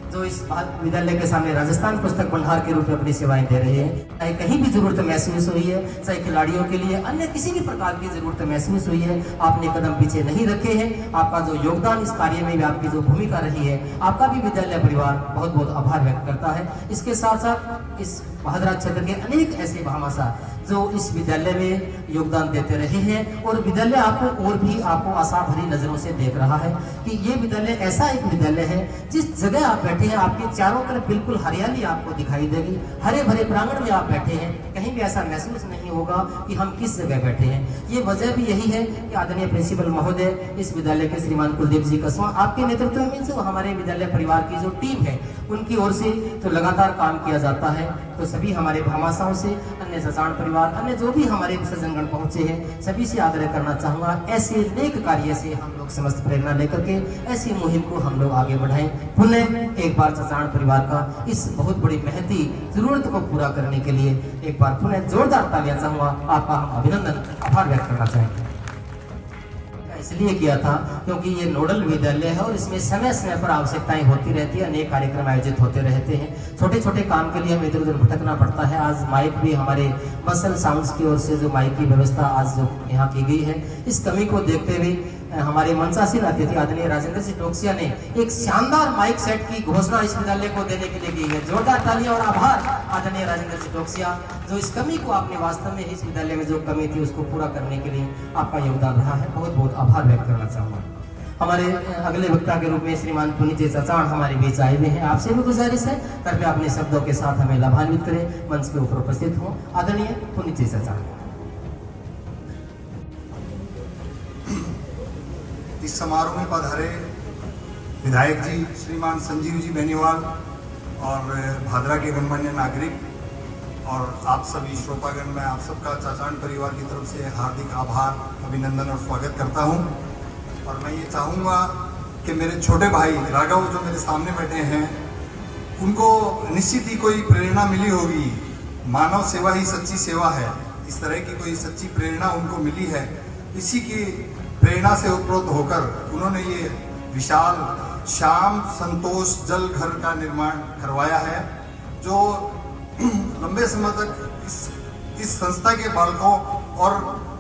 जो इस विद्यालय के सामने राजस्थान पुस्तक भंडार के रूप में अपनी सेवाएं दे रहे हैं। चाहे कहीं भी जरूरत महसूस हुई है, चाहे खिलाड़ियों के लिए अन्य किसी भी प्रकार की जरूरत महसूस हुई है, आपने कदम पीछे नहीं रखे हैं। आपका जो योगदान इस कार्य में भी, आपकी जो भूमिका रही है, आपका भी विद्यालय परिवार बहुत बहुत आभार व्यक्त करता है। इसके साथ साथ इस भादरा क्षेत्र के अनेक ऐसे भामाशाह जो इस विद्यालय में योगदान देते रहे हैं, और विद्यालय आपको और भी आपको आशा भरी नजरों से देख रहा है कि ये विद्यालय ऐसा एक विद्यालय है जिस जगह आप बैठे हैं आपके चारों तरफ बिल्कुल हरियाली आपको दिखाई देगी, हरे भरे प्रांगण में आप बैठे हैं, कहीं भी ऐसा महसूस नहीं होगा कि हम किस जगह बैठे हैं। ये वजह भी यही है कि आदरणीय प्रिंसिपल महोदय, इस विद्यालय के श्रीमान कुलदीप जी कसवा, आपके नेतृत्व में जो हमारे विद्यालय परिवार की जो टीम है उनकी ओर से तो लगातार काम किया जाता है। तो सभी हमारे भामाशाहों से, अन्य चाचाण परिवार, अन्य जो भी हमारे सज्जनगण पहुंचे हैं, सभी से आग्रह करना चाहूंगा, ऐसे नेक कार्य से हम लोग समस्त प्रेरणा लेकर के ऐसी मुहिम को हम लोग आगे बढ़ाएं। पुनः एक बार चाचाण परिवार का इस बहुत बड़ी महती जरूरत को पूरा करने के लिए एक बार पुनः जोरदार तालियां चाहूंगा, आपका हम अभिनंदन, आभार व्यक्त करना चाहेंगे। इसलिए किया था क्योंकि ये नोडल विद्यालय है और इसमें समय समय पर आवश्यकताएं होती रहती है, अनेक कार्यक्रम आयोजित होते रहते हैं। छोटे छोटे काम के लिए हमें इधर उधर भटकना पड़ता है। आज माइक भी हमारे मसल साउंड्स की ओर से जो माइक की व्यवस्था आज जो यहाँ की गई है, इस कमी को देखते हुए हमारे मंचासीन अतिथि आदरणीय राजेंद्र सिंह टोकसिया ने एक शानदार माइक सेट की घोषणा इस विद्यालय को देने के लिए की है। जोरदार तालियां और आभार आदरणीय राजेंद्र सिंह टोकसिया, जो इस कमी को आपने वास्तव में इस विद्यालय में जो कमी थी उसको पूरा करने के लिए आपका योगदान रहा है। बहुत बहुत आभार व्यक्त करना चाहूंगा। हमारे अगले वक्ता के रूप में श्रीमान पुनीत चचाण हमारे बीच आए हुए हैं। आपसे भी गुजारिश है, कृपया अपने शब्दों के साथ हमें लाभान्वित करें। मंच के ऊपर उपस्थित हो आदरणीय पुनीत चचाण। इस समारोह में पधारे विधायक जी श्रीमान संजीव जी बेनीवाल और भादरा के गणमान्य नागरिक और आप सभी श्रोतागण, मैं आप सबका चाचाण परिवार की तरफ से हार्दिक आभार, अभिनंदन और स्वागत करता हूं। और मैं ये चाहूँगा कि मेरे छोटे भाई राघव जो मेरे सामने बैठे हैं, उनको निश्चित ही कोई प्रेरणा मिली होगी। मानव सेवा ही सच्ची सेवा है, इस तरह की कोई सच्ची प्रेरणा उनको मिली है। इसी की प्रेरणा से उत्प्रोत होकर उन्होंने ये विशाल श्याम संतोष जल घर का निर्माण करवाया है, जो लंबे समय तक इस संस्था के बालकों और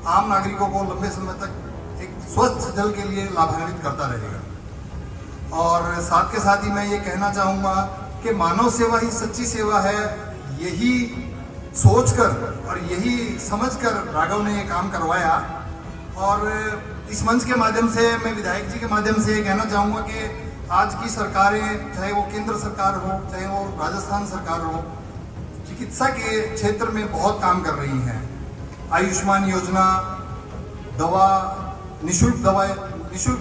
आम नागरिकों को लंबे समय तक एक स्वच्छ जल के लिए लाभान्वित करता रहेगा। और साथ के साथ ही मैं ये कहना चाहूँगा कि मानव सेवा ही सच्ची सेवा है, यही सोचकर और यही समझकर राघव ने ये काम करवाया। और इस मंच के माध्यम से मैं विधायक जी के माध्यम से ये कहना चाहूँगा कि आज की सरकारें, चाहे वो केंद्र सरकार हो चाहे वो राजस्थान सरकार हो, चिकित्सा के क्षेत्र में बहुत काम कर रही हैं। आयुष्मान योजना, दवा, निशुल्क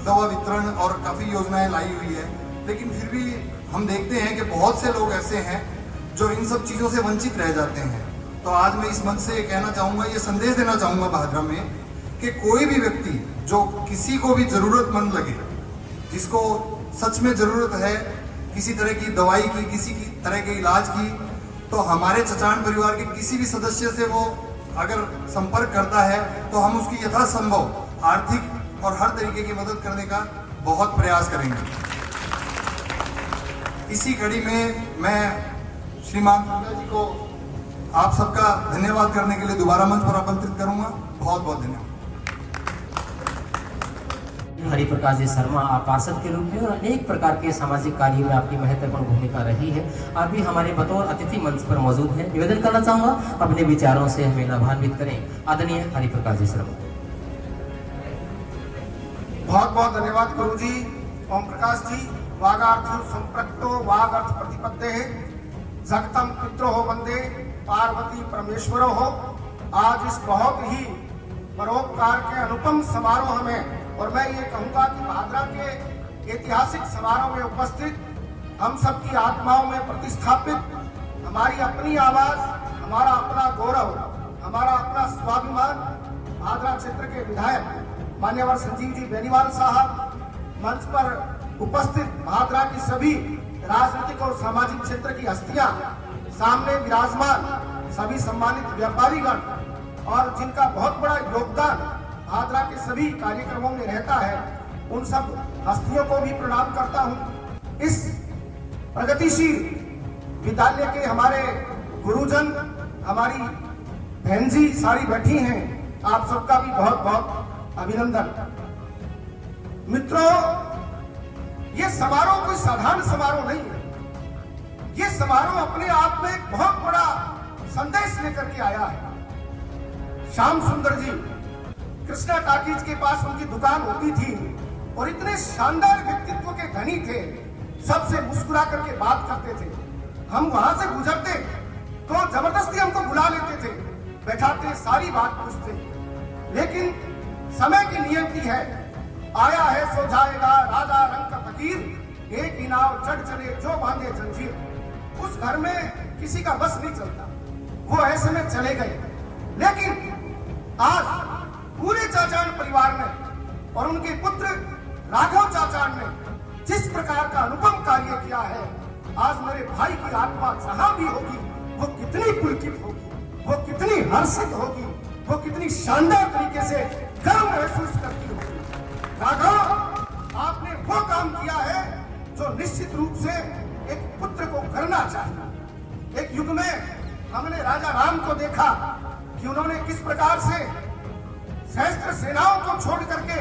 दवा वितरण और काफ़ी योजनाएं लाई हुई है। लेकिन फिर भी हम देखते हैं कि बहुत से लोग ऐसे हैं जो इन सब चीज़ों से वंचित रह जाते हैं। तो आज मैं इस मंच से ये कहना चाहूँगा, ये संदेश देना चाहूँगा भादरा में कि कोई भी व्यक्ति जो किसी को भी जरूरतमंद लगे, जिसको सच में जरूरत है किसी तरह की दवाई की, किसी की तरह के इलाज की, तो हमारे चचाण परिवार के किसी भी सदस्य से वो अगर संपर्क करता है तो हम उसकी यथासंभव आर्थिक और हर तरीके की मदद करने का बहुत प्रयास करेंगे। इसी कड़ी में मैं श्रीमान दुर्गा जी को आप सबका धन्यवाद करने के लिए दोबारा मंच पर आमंत्रित करूंगा। बहुत बहुत धन्यवाद। हरिप्रकाश जी शर्मा आप पार्षद के रूप में और अनेक प्रकार के सामाजिक कार्यों में आपकी महत्वपूर्ण भूमिका रही है। आप भी हमारे बतौर अतिथि मंच पर मौजूद हैं। निवेदन करना चाहूंगा, अपने विचारों से हमें लाभान्वित करें। आदरणीय हरिप्रकाश जी शर्मा। बहुत बहुत धन्यवाद गुरु जी। ओम प्रकाश जी, वागार्थ संप्रक्तो वागार्थ प्रतिपत्ते है, जगतम पित्रो हो वंदे पार्वती परमेश्वरो हो। आज इस बहुत ही परोपकार के अनुपम समारोह में, और मैं ये कहूँगा कि भादरा के ऐतिहासिक समारोह में उपस्थित हम सबकी आत्माओं में प्रतिस्थापित हमारी अपनी आवाज, हमारा अपना गौरव, हमारा अपना स्वाभिमान, भादरा क्षेत्र के विधायक मान्यवर संजीव जी बेनीवाल साहब, मंच पर उपस्थित भादरा की सभी राजनीतिक और सामाजिक क्षेत्र की हस्तियां, सामने विराजमान सभी सम्मानित व्यापारीगण और जिनका बहुत बड़ा योगदान भादरा के सभी कार्यक्रमों में रहता है, उन सब हस्तियों को भी प्रणाम करता हूं। इस प्रगतिशील विद्यालय के हमारे गुरुजन, हमारी बहन जी सारी बैठी हैं, आप सबका भी बहुत बहुत अभिनंदन। मित्रों, ये समारोह कोई साधारण समारोह नहीं है। ये समारोह अपने आप में एक बहुत बड़ा संदेश लेकर के आया है। श्याम सुंदर जी कृष्णा टाकीज के पास उनकी दुकान होती थी और इतने शानदार व्यक्तित्व के धनी थे, सबसे मुस्कुरा करके बात करते थे। हम वहां से गुजरते तो जबरदस्ती हमको बुला लेते थे, बैठाते, सारी बात पूछते। लेकिन समय की नियति है, आया है सो जाएगा, राजा रंग का फकीर, एक ही नाव चढ़ चले जो बांधे जंजीर। उस घर में किसी का बस नहीं चलता, वो ऐसे में चले गए। लेकिन आज पूरे चाचाण परिवार ने और उनके पुत्र राघव चाचाण ने जिस प्रकार का अनुपम कार्य किया है, आज मेरे भाई की आत्मा जहां भी होगी वो कितनी पुलकित होगी, वो कितनी हर्षित होगी, वो कितनी शानदार तरीके से गर्व महसूस करती होगी। राघव, आपने वो काम किया है जो निश्चित रूप से एक पुत्र को करना चाहिए। एक युग में हमने राजा राम को देखा कि उन्होंने किस प्रकार से सहस्त्र सेनाओं को छोड़ करके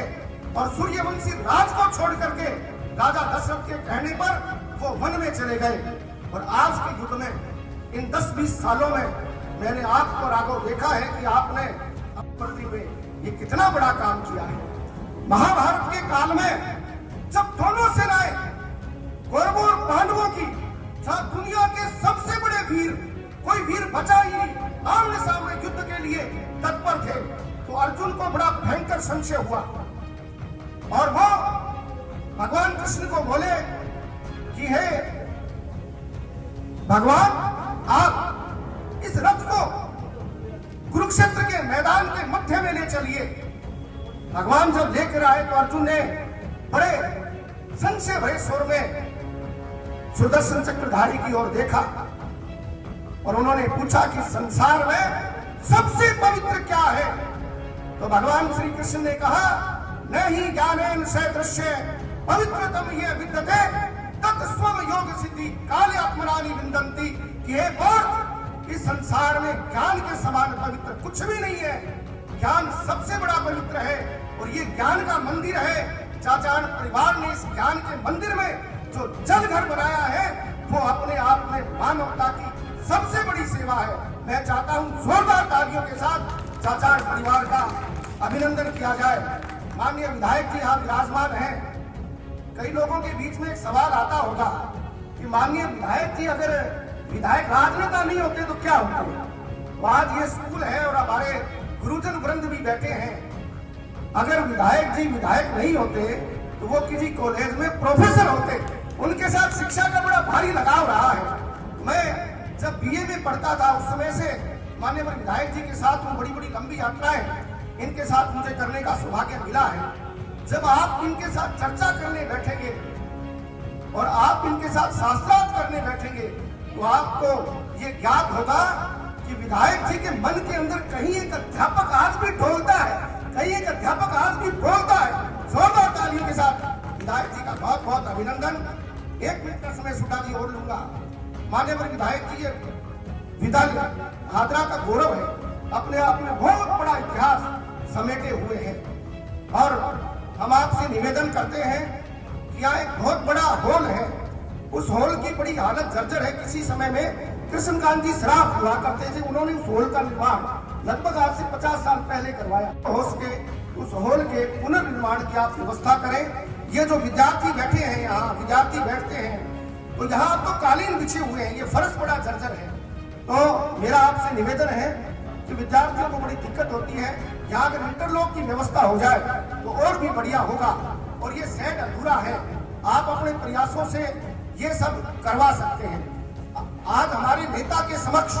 और सूर्यवंशी राज को छोड़ करके राजा दशरथ के कहने पर वो वन में चले गए। और आज के युग में इन 10-20 सालों में मैंने आपको राघव देखा है कि आपने पृथ्वी में ये कितना बड़ा काम किया है। महाभारत के काल में जब दोनों सेनाएं कौरवों और पांडवों की, जहां दुनिया के सबसे बड़े वीर, कोई वीर बचा ही नहीं, आमने सामने युद्ध के लिए तत्पर थे, तो अर्जुन को बड़ा भयंकर संशय हुआ और वो भगवान कृष्ण को बोले कि हे भगवान, आप इस रथ को कुरुक्षेत्र के मैदान के मध्य में ले चलिए। भगवान जब लेकर आए तो अर्जुन ने बड़े संशय भरे स्वर में सुदर्शन चक्रधारी की ओर देखा और उन्होंने पूछा कि संसार में सबसे पवित्र क्या है? तो भगवान श्री कृष्ण ने कहा, नहीं ज्ञानेन सदृश्य पवित्रतम ये विद्यते तत् स्वम योग सिद्धि काले आत्मनानि विन्दन्ति। कि हे पार्थ, इस संसार में ज्ञान के समान पवित्र कुछ भी नहीं है। ज्ञान सबसे बड़ा पवित्र है और ये ज्ञान का मंदिर है। चाचाण परिवार ने इस ज्ञान के मंदिर में जो जल घर बनाया है वो अपने आप में मानवता की सबसे बड़ी सेवा है। मैं चाहता हूं जोरदार तालियों के साथ चाचाण परिवार का अभिनंदन किया जाए। माननीय विधायक जी यहाँ विराजमान हैं। कई लोगों के बीच में एक सवाल आता होगा कि माननीय विधायक जी अगर विधायक राजनेता नहीं होते तो क्या होता? तो आज ये स्कूल है और हमारे गुरुजन वृंद भी बैठे हैं। अगर विधायक जी विधायक नहीं होते तो वो किसी कॉलेज में प्रोफेसर होते। उनके साथ शिक्षा का बड़ा भारी लगाव रहा है। मैं जब बीए में पढ़ता था उस समय से माननीय विधायक जी के साथ बड़ी बड़ी लंबी यात्राएं इनके साथ मुझे करने का सौभाग्य मिला है। जब आप इनके साथ चर्चा करने बैठेंगे और आप इनके साथ शास्त्रार्थ करने बैठेंगे तो आपको ये ज्ञात होगा कि विधायक जी के मन के अंदर कहीं एक अध्यापक आज भी ढोलता है, कहीं एक अध्यापक आज भी बोलता है। जोरदार तालियों के साथ विधायक जी का बहुत बहुत अभिनंदन। 1 मिनट का समय सुधा जी और लूंगा। माननीय विधायक जी ये विद्यालय भादरा का गौरव है, अपने आप में बहुत बड़ा इतिहास समेटे हुए हैं। और हम आपसे निवेदन करते हैं कि यहाँ एक बहुत बड़ा हॉल है, उस हॉल की बड़ी हालत जर्जर है। किसी समय में कृष्णकांत जी सराफ हुआ करते थे, उन्होंने उस हॉल का निर्माण लगभग आज से 50 साल पहले करवाया। उस हॉल के पुनर्निर्माण की आप व्यवस्था करें। ये जो विद्यार्थी बैठे हैं यहाँ, विद्यार्थी बैठते हैं तो यहाँ तो कालीन बिछे हुए हैं, ये फर्श बड़ा जर्जर है। तो मेरा आपसे निवेदन है कि विद्यार्थियों को बड़ी दिक्कत होती है, यहाँ अगर इंटरलॉक की व्यवस्था हो जाए तो और भी बढ़िया होगा। और ये सेट अधूरा है, आप अपने प्रयासों से ये सब करवा सकते हैं। आज हमारे नेता के समक्ष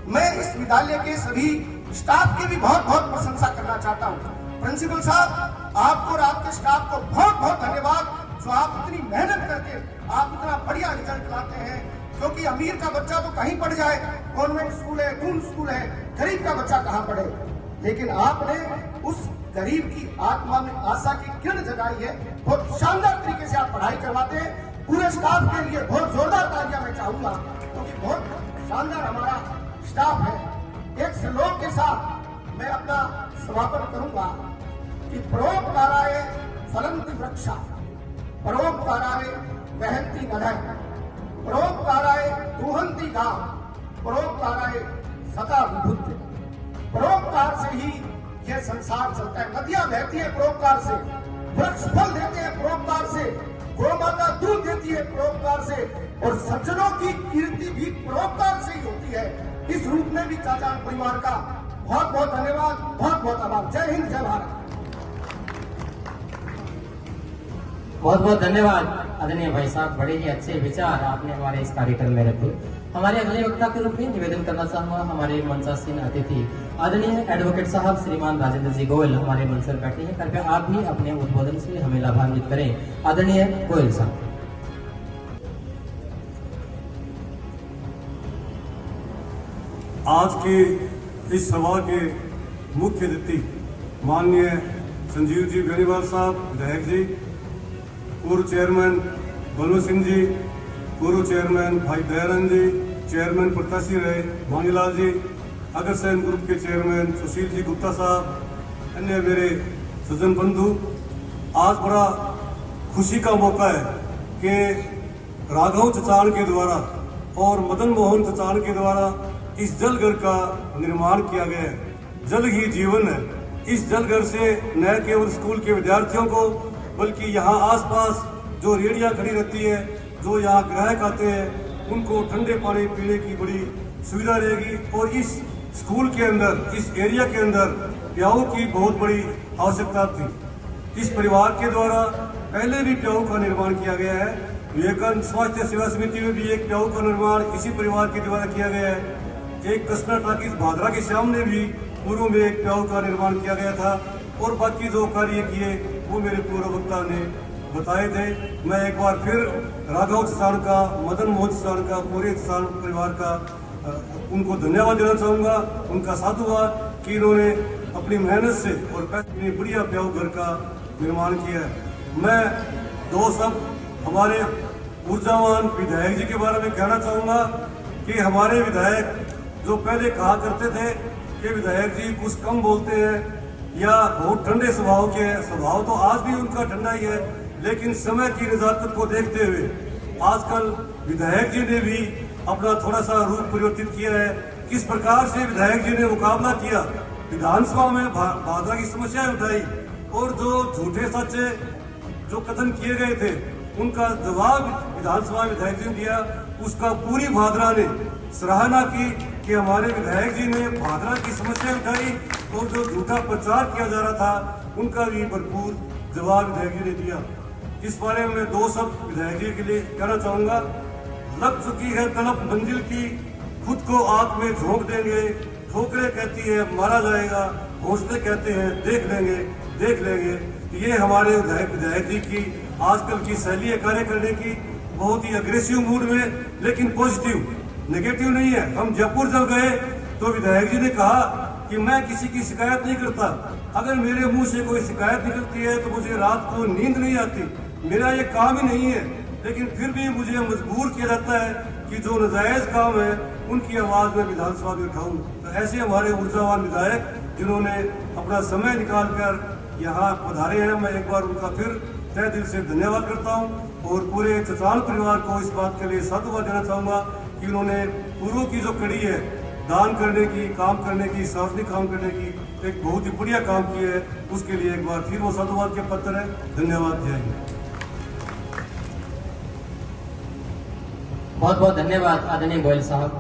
मैं इस विद्यालय के सभी स्टाफ की भी बहुत बहुत प्रशंसा करना चाहता हूँ। प्रिंसिपल साहब, आपको और आपके स्टाफ को बहुत बहुत धन्यवाद, जो आप इतनी मेहनत करके आप इतना बढ़िया रिजल्ट लाते हैं। क्योंकि अमीर का बच्चा तो कहीं पढ़ जाए, कॉन्वेंट स्कूल है, टून स्कूल है, गरीब का बच्चा कहाँ पढ़े, लेकिन आपने उस गरीब की आत्मा में आशा की किरण जगाई है। बहुत शानदार तरीके से आप पढ़ाई करवाते हैं। पूरे स्टाफ के लिए बहुत जोरदार तालियां मैं चाहूंगा, क्योंकि बहुत शानदार हमारा स्टाफ है। एक श्लोक के साथ मैं अपना समापन करूंगा कि परोपकाराय फलन्ति वृक्षा, परोपकाराय वहन्ति नदयः, परोपकाराय दुहन्ति गाः, परोपकाराय सदा विभुज्य। परोपकार से ही यह संसार चलता है। नदियां बहती है परोपकार से, वृक्ष फल देते हैं परोपकार से, गौ माता दूध देती है परोपकार से, और सज्जनों की कीर्ति भी परोपकार से ही होती है। इस रूप में भी चाचाण परिवार का बहुत बहुत धन्यवाद, बहुत बहुत आभार। जय हिंद, जय भारत। बहुत बहुत धन्यवाद आदरणीय भाई साहब, बड़े ही अच्छे विचार आपने हमारे इस कार्यक्रम में रखे। हमारे अगले वक्ता के रूप में निवेदन करना चाहूंगा हमारे मंचासीन अतिथि आदरणीय एडवोकेट साहब श्रीमान राजेंद्र जी गोयल हमारे मंच पर बैठे हैं। कृपया आप भी अपने उद्बोधन से हमें लाभान्वित करें। आदरणीय गोयल साहब। आज की इस सभा के मुख्य अतिथि माननीय संजीव जी बेनीवाल साहब विधायक जी, पूर्व चेयरमैन बलू सिंह जी, पूर्व चेयरमैन भाई दयानंद जी, चेयरमैन प्रत्याशी रहे वानीलाल जी, अग्रसेन ग्रुप के चेयरमैन सुशील जी गुप्ता साहब, अन्य मेरे सज्जन बंधु, आज बड़ा खुशी का मौका है कि राघव चचान के द्वारा और मदन मोहन चचान के द्वारा इस जलघर का निर्माण किया गया है। जल ही जीवन है। इस जलघर से न केवल स्कूल के विद्यार्थियों को बल्कि यहाँ आसपास जो रेहड़ियाँ खड़ी रहती है, जो यहाँ ग्राहक आते हैं, उनको ठंडे पानी पीने की बड़ी सुविधा रहेगी। और इस स्कूल के अंदर, इस एरिया के अंदर प्याऊ की बहुत बड़ी आवश्यकता थी। इस परिवार के द्वारा पहले भी प्याऊ का निर्माण किया गया है। विवेकानंद स्वास्थ्य सेवा समिति में भी एक प्याऊ का निर्माण इसी परिवार के द्वारा किया गया है। एक कृष्णा टाकीज भादरा के सामने भी पूर्व में एक प्याऊ का निर्माण किया गया था। और बाकी जो कार्य किए वो मेरे पूर्व वक्ता ने बताए थे। मैं एक बार फिर राघव चचान का, मदन मोहन चचान का, पूरे चचान परिवार का उनको धन्यवाद देना चाहूँगा, उनका साधुवाद कि इन्होंने अपनी मेहनत से और पैसे में बढ़िया प्याऊ घर का निर्माण किया है। मैं दो शब्द हमारे ऊर्जावान विधायक जी के बारे में कहना चाहूँगा कि हमारे विधायक जो पहले कहा करते थे कि विधायक जी कुछ कम बोलते हैं या बहुत ठंडे स्वभाव के हैं, स्वभाव तो आज भी उनका ठंडा ही है, लेकिन समय की नजाकत को देखते हुए आजकल विधायक जी ने भी अपना थोड़ा सा रूप परिवर्तित किया है। किस प्रकार से विधायक जी ने मुकाबला किया, विधानसभा में भादरा की समस्याएं उठाई और जो झूठे सच्चे जो कथन किए गए थे उनका जवाब विधानसभा विधायक जी ने दिया। उसका पूरी भादरा ने सराहना की कि हमारे विधायक जी ने भादरा की समस्या उठाई और जो झूठा प्रचार किया जा रहा था उनका भी भरपूर जवाब विधायक जी ने दिया। इस बारे में दो शब्द विधायक जी के लिए कहना चाहूंगा। लग चुकी है तलब मंजिल की, खुद को आग में झोंक देंगे, ठोकरें कहती है मारा जाएगा, हौसले कहते हैं देख लेंगे देख लेंगे। ये हमारे विधायक जी की आजकल की शैली है कार्य करने की, बहुत ही अग्रेसिव मूड में, लेकिन पॉजिटिव, नेगेटिव नहीं है। हम जयपुर जब गए तो विधायक जी ने कहा कि मैं किसी की शिकायत नहीं करता, अगर मेरे मुंह से कोई शिकायत निकलती है तो मुझे रात को नींद नहीं आती, मेरा ये काम ही नहीं है, लेकिन फिर भी मुझे मजबूर किया जाता है कि जो नाजायज काम है उनकी आवाज में विधानसभा में उठाऊं। तो ऐसे हमारे ऊर्जावान विधायक जिन्होंने अपना समय निकालकर यहाँ पधारे हैं, मैं एक बार उनका फिर तहे दिल से धन्यवाद करता हूँ और पूरे चचान परिवार को इस बात के लिए साधुवाद देना चाहूँगा कि उन्होंने पूर्व की जो कड़ी है दान करने की, काम करने की, सार्वजनिक काम करने की, एक बहुत ही बढ़िया काम किया है, उसके लिए एक बार फिर वो साधुवाद के पत्र है। धन्यवाद। जय हिंद। बहुत बहुत धन्यवाद आदरणीय गोयल साहब।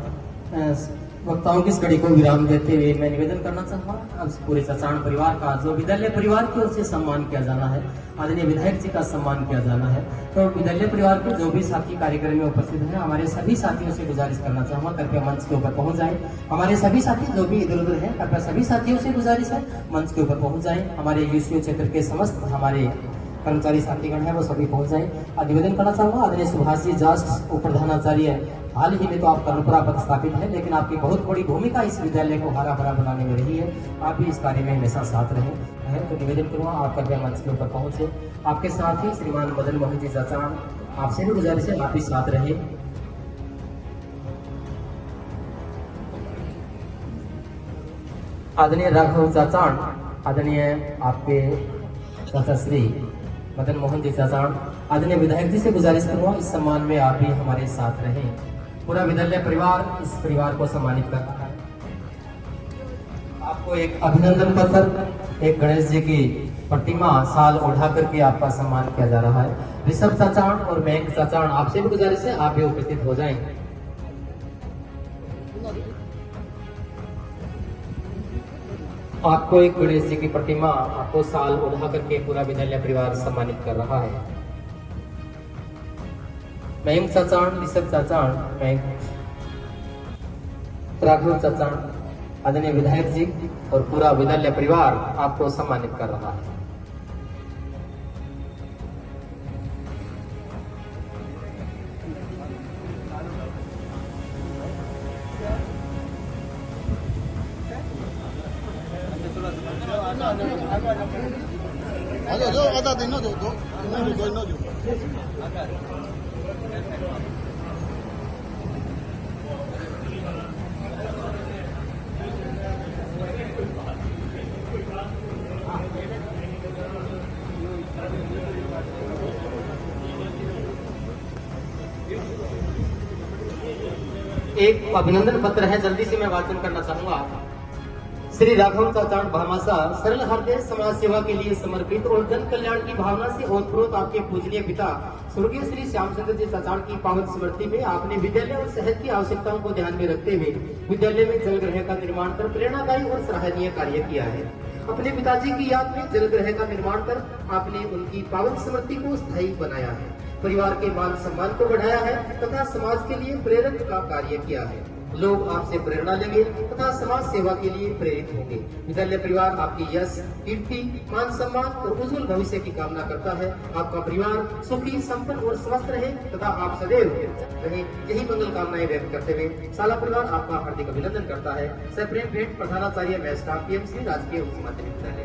वक्ताओं की इस कड़ी को विराम देते हुए मैं निवेदन करना चाहूँगा अब पूरे चचान परिवार का जो विद्यालय परिवार की ओर से सम्मान किया जाना है, आदरणीय विधायक जी का सम्मान किया जाना है। तो विद्यालय परिवार के जो भी साथी कार्यक्रम में उपस्थित हैं, हमारे सभी साथियों से गुजारिश करना चाहूँगा कृपया मंच के ऊपर पहुँच जाएं। हमारे सभी साथी जो भी इधर उधर हैं, कृपया सभी साथियों से गुजारिश है मंच के ऊपर पहुँच जाएं। हमारे यूसीओ क्षेत्र के समस्त हमारे कर्मचारी साथीगण हैं वो सभी पहुंच जाएं। निवेदन करना चाहूंगा आदरणीय सुभाष जी जास्ट उपप्रधानाचार्य, हाल ही में तो आप कर्मपुरा पद स्थापित है, लेकिन आपकी बहुत बड़ी भूमिका इस विद्यालय को हरा भरा बनाने में रही है। आप भी इस कार्य में हमेशा साथ रहे हैं, तो निवेदन करूंगा आप कृपया मंच के ऊपर पहुंचे। आपके साथ ही श्रीमान मदन मोहन जी चचान, आपसे भी गुजारिश है आप भी साथ रहे। आदरणीय राघव चचान, आदरणीय आपके चाचा श्री मदन मोहन जी चचान, आदरणीय विधायक जी से गुजारिश करूंगा इस सम्मान में आप भी हमारे साथ रहें। पूरा विद्यालय परिवार इस परिवार को सम्मानित कर रहा है। आपको एक अभिनंदन पत्र, एक गणेश जी की प्रतिमा साल ओढ़ा करके आपका सम्मान किया जा रहा है। ऋषभ चचान और मयंक चचान, आपसे भी गुजारिश है आप भी उपस्थित हो जाएं। आपको एक गणेश जी की प्रतिमा आपको साल ओढ़ा करके पूरा विद्यालय परिवार सम्मानित कर रहा है। मयंक चचान, ऋषभ चचान, राघव चचान, आदरणीय विधायक जी और पूरा विद्यालय परिवार आपको सम्मानित कर रहा है। एक अभिनंदन पत्र है, जल्दी से मैं वाचन करना चाहूंगा। श्री राघव चाचाण भामासा सरल हृदय समाज सेवा के लिए समर्पित और जन कल्याण की भावना से ओतप्रोत आपके पूजनीय पिता स्वर्गीय श्री श्यामचंद्र जी चाचाण की पावन स्मृति में आपने विद्यालय और शहर की आवश्यकताओं को ध्यान में रखते हुए विद्यालय में जल ग्रह का निर्माण कर प्रेरणादायी और सराहनीय कार्य किया है। अपने पिताजी की याद में जल ग्रह का निर्माण कर आपने उनकी पावन स्मृति को स्थायी बनाया है, परिवार के मान सम्मान को बढ़ाया है तथा समाज के लिए प्रेरक का कार्य किया है। लोग आपसे प्रेरणा लेंगे तथा समाज सेवा के लिए प्रेरित होंगे। विद्यालय परिवार आपकी यश, कीर्ति, मान सम्मान और उज्जवल भविष्य की कामना करता है। आपका परिवार सुखी, संपन्न और स्वस्थ रहे तथा आप सदैव रहे, यही मंगल कामनाएं व्यक्त करते हुए शाला परिवार आपका हार्दिक अभिनंदन करता है। सप्रेम भेंट प्रधानाचार्य मैस्टाफ पीएमसी राजकीय उच्च माध्यमिक विद्यालय।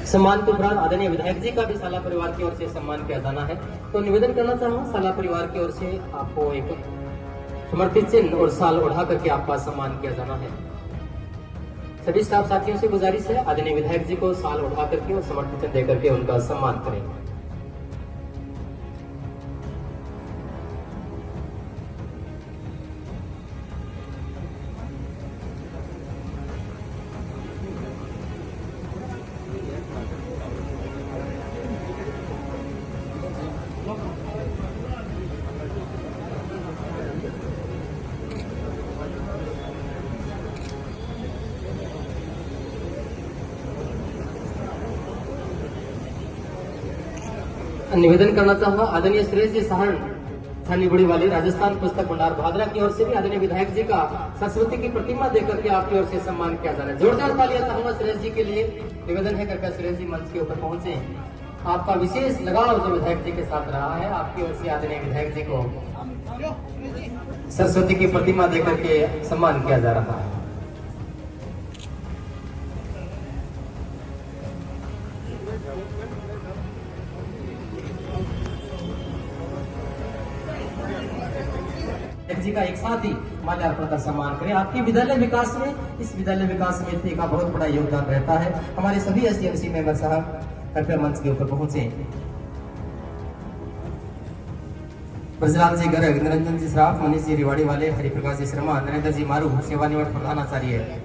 सम्मान के उपरांत आदरणीय विधायक जी का भी शाला परिवार की ओर से सम्मान किया जाना है। तो निवेदन करना चाहूंगा शाला परिवार की ओर से आपको एक समर्पित चिन्ह और शाल ओढ़ा करके आपका सम्मान किया जाना है। सभी स्टाफ साथियों से गुजारिश है आदरणीय विधायक जी को शाल उठा करके और समर्पित चिन्ह देकर के उनका सम्मान करें। निवेदन करना चाहूंगा आदरणीय सुरेश जी साहन थानी बड़ी वाली राजस्थान पुस्तक भंडार भादरा की ओर से भी आदरणीय विधायक जी का सरस्वती की प्रतिमा देकर के आपकी ओर से सम्मान किया जा रहा है। जोरदार तालियां चाहूंगा सुरेश जी के लिए। निवेदन है कृपया सुरेश जी मंच के ऊपर पहुंचे। आपका विशेष लगाव जो विधायक जी के साथ रहा है, आपकी ओर से आदरणीय विधायक जी को सरस्वती की प्रतिमा देकर के सम्मान किया जा रहा है। जी का एक साथ ही माल्यार्पण का सम्मान करें। आपकी विद्यालय विकास में, इस विद्यालय विकास समिति का बहुत बड़ा योगदान रहता है। हमारे सभी एसडीएमसी मेंबर साहब कृपया मंच के ऊपर पहुंचे। ब्रजलाल जी गर्ग, निरंजन जी श्राफ, मनीष जी रिवाड़ी वाले, हरिप्रकाश जी शर्मा, नरेंद्र जी मारू, सेवानिवृत्त प्रधानाचार्य।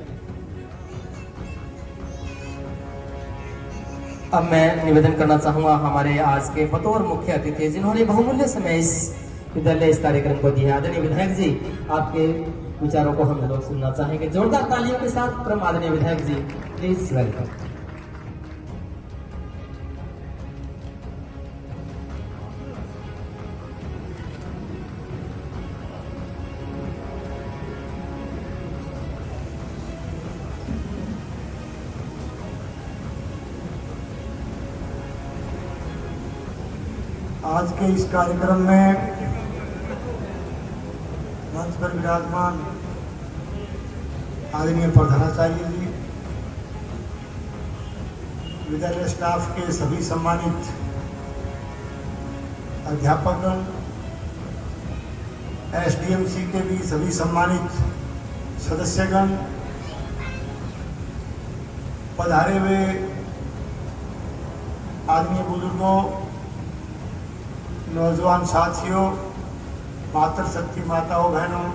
अब मैं निवेदन करना चाहूंगा हमारे आज के बतौर मुख्य अतिथि जिन्होंने बहुमूल्य समय इस विद्यालय इस कार्यक्रम को दिया, आदरणीय विधायक जी, आपके विचारों को हम लोग सुनना चाहेंगे। जोरदार तालियों के साथ परम आदरणीय विधायक जी, प्लीज वेलकम। आज के इस कार्यक्रम में मंच पर विराजमान आदरणीय प्रधानाचार्य जी, विद्यालय स्टाफ के सभी सम्मानित अध्यापकगण, एसडीएमसी के भी सभी सम्मानित सदस्यगण, पधारे हुए आदरणीय बुजुर्गों, नौजवान साथियों, मातृशक्ति माताओं बहनों,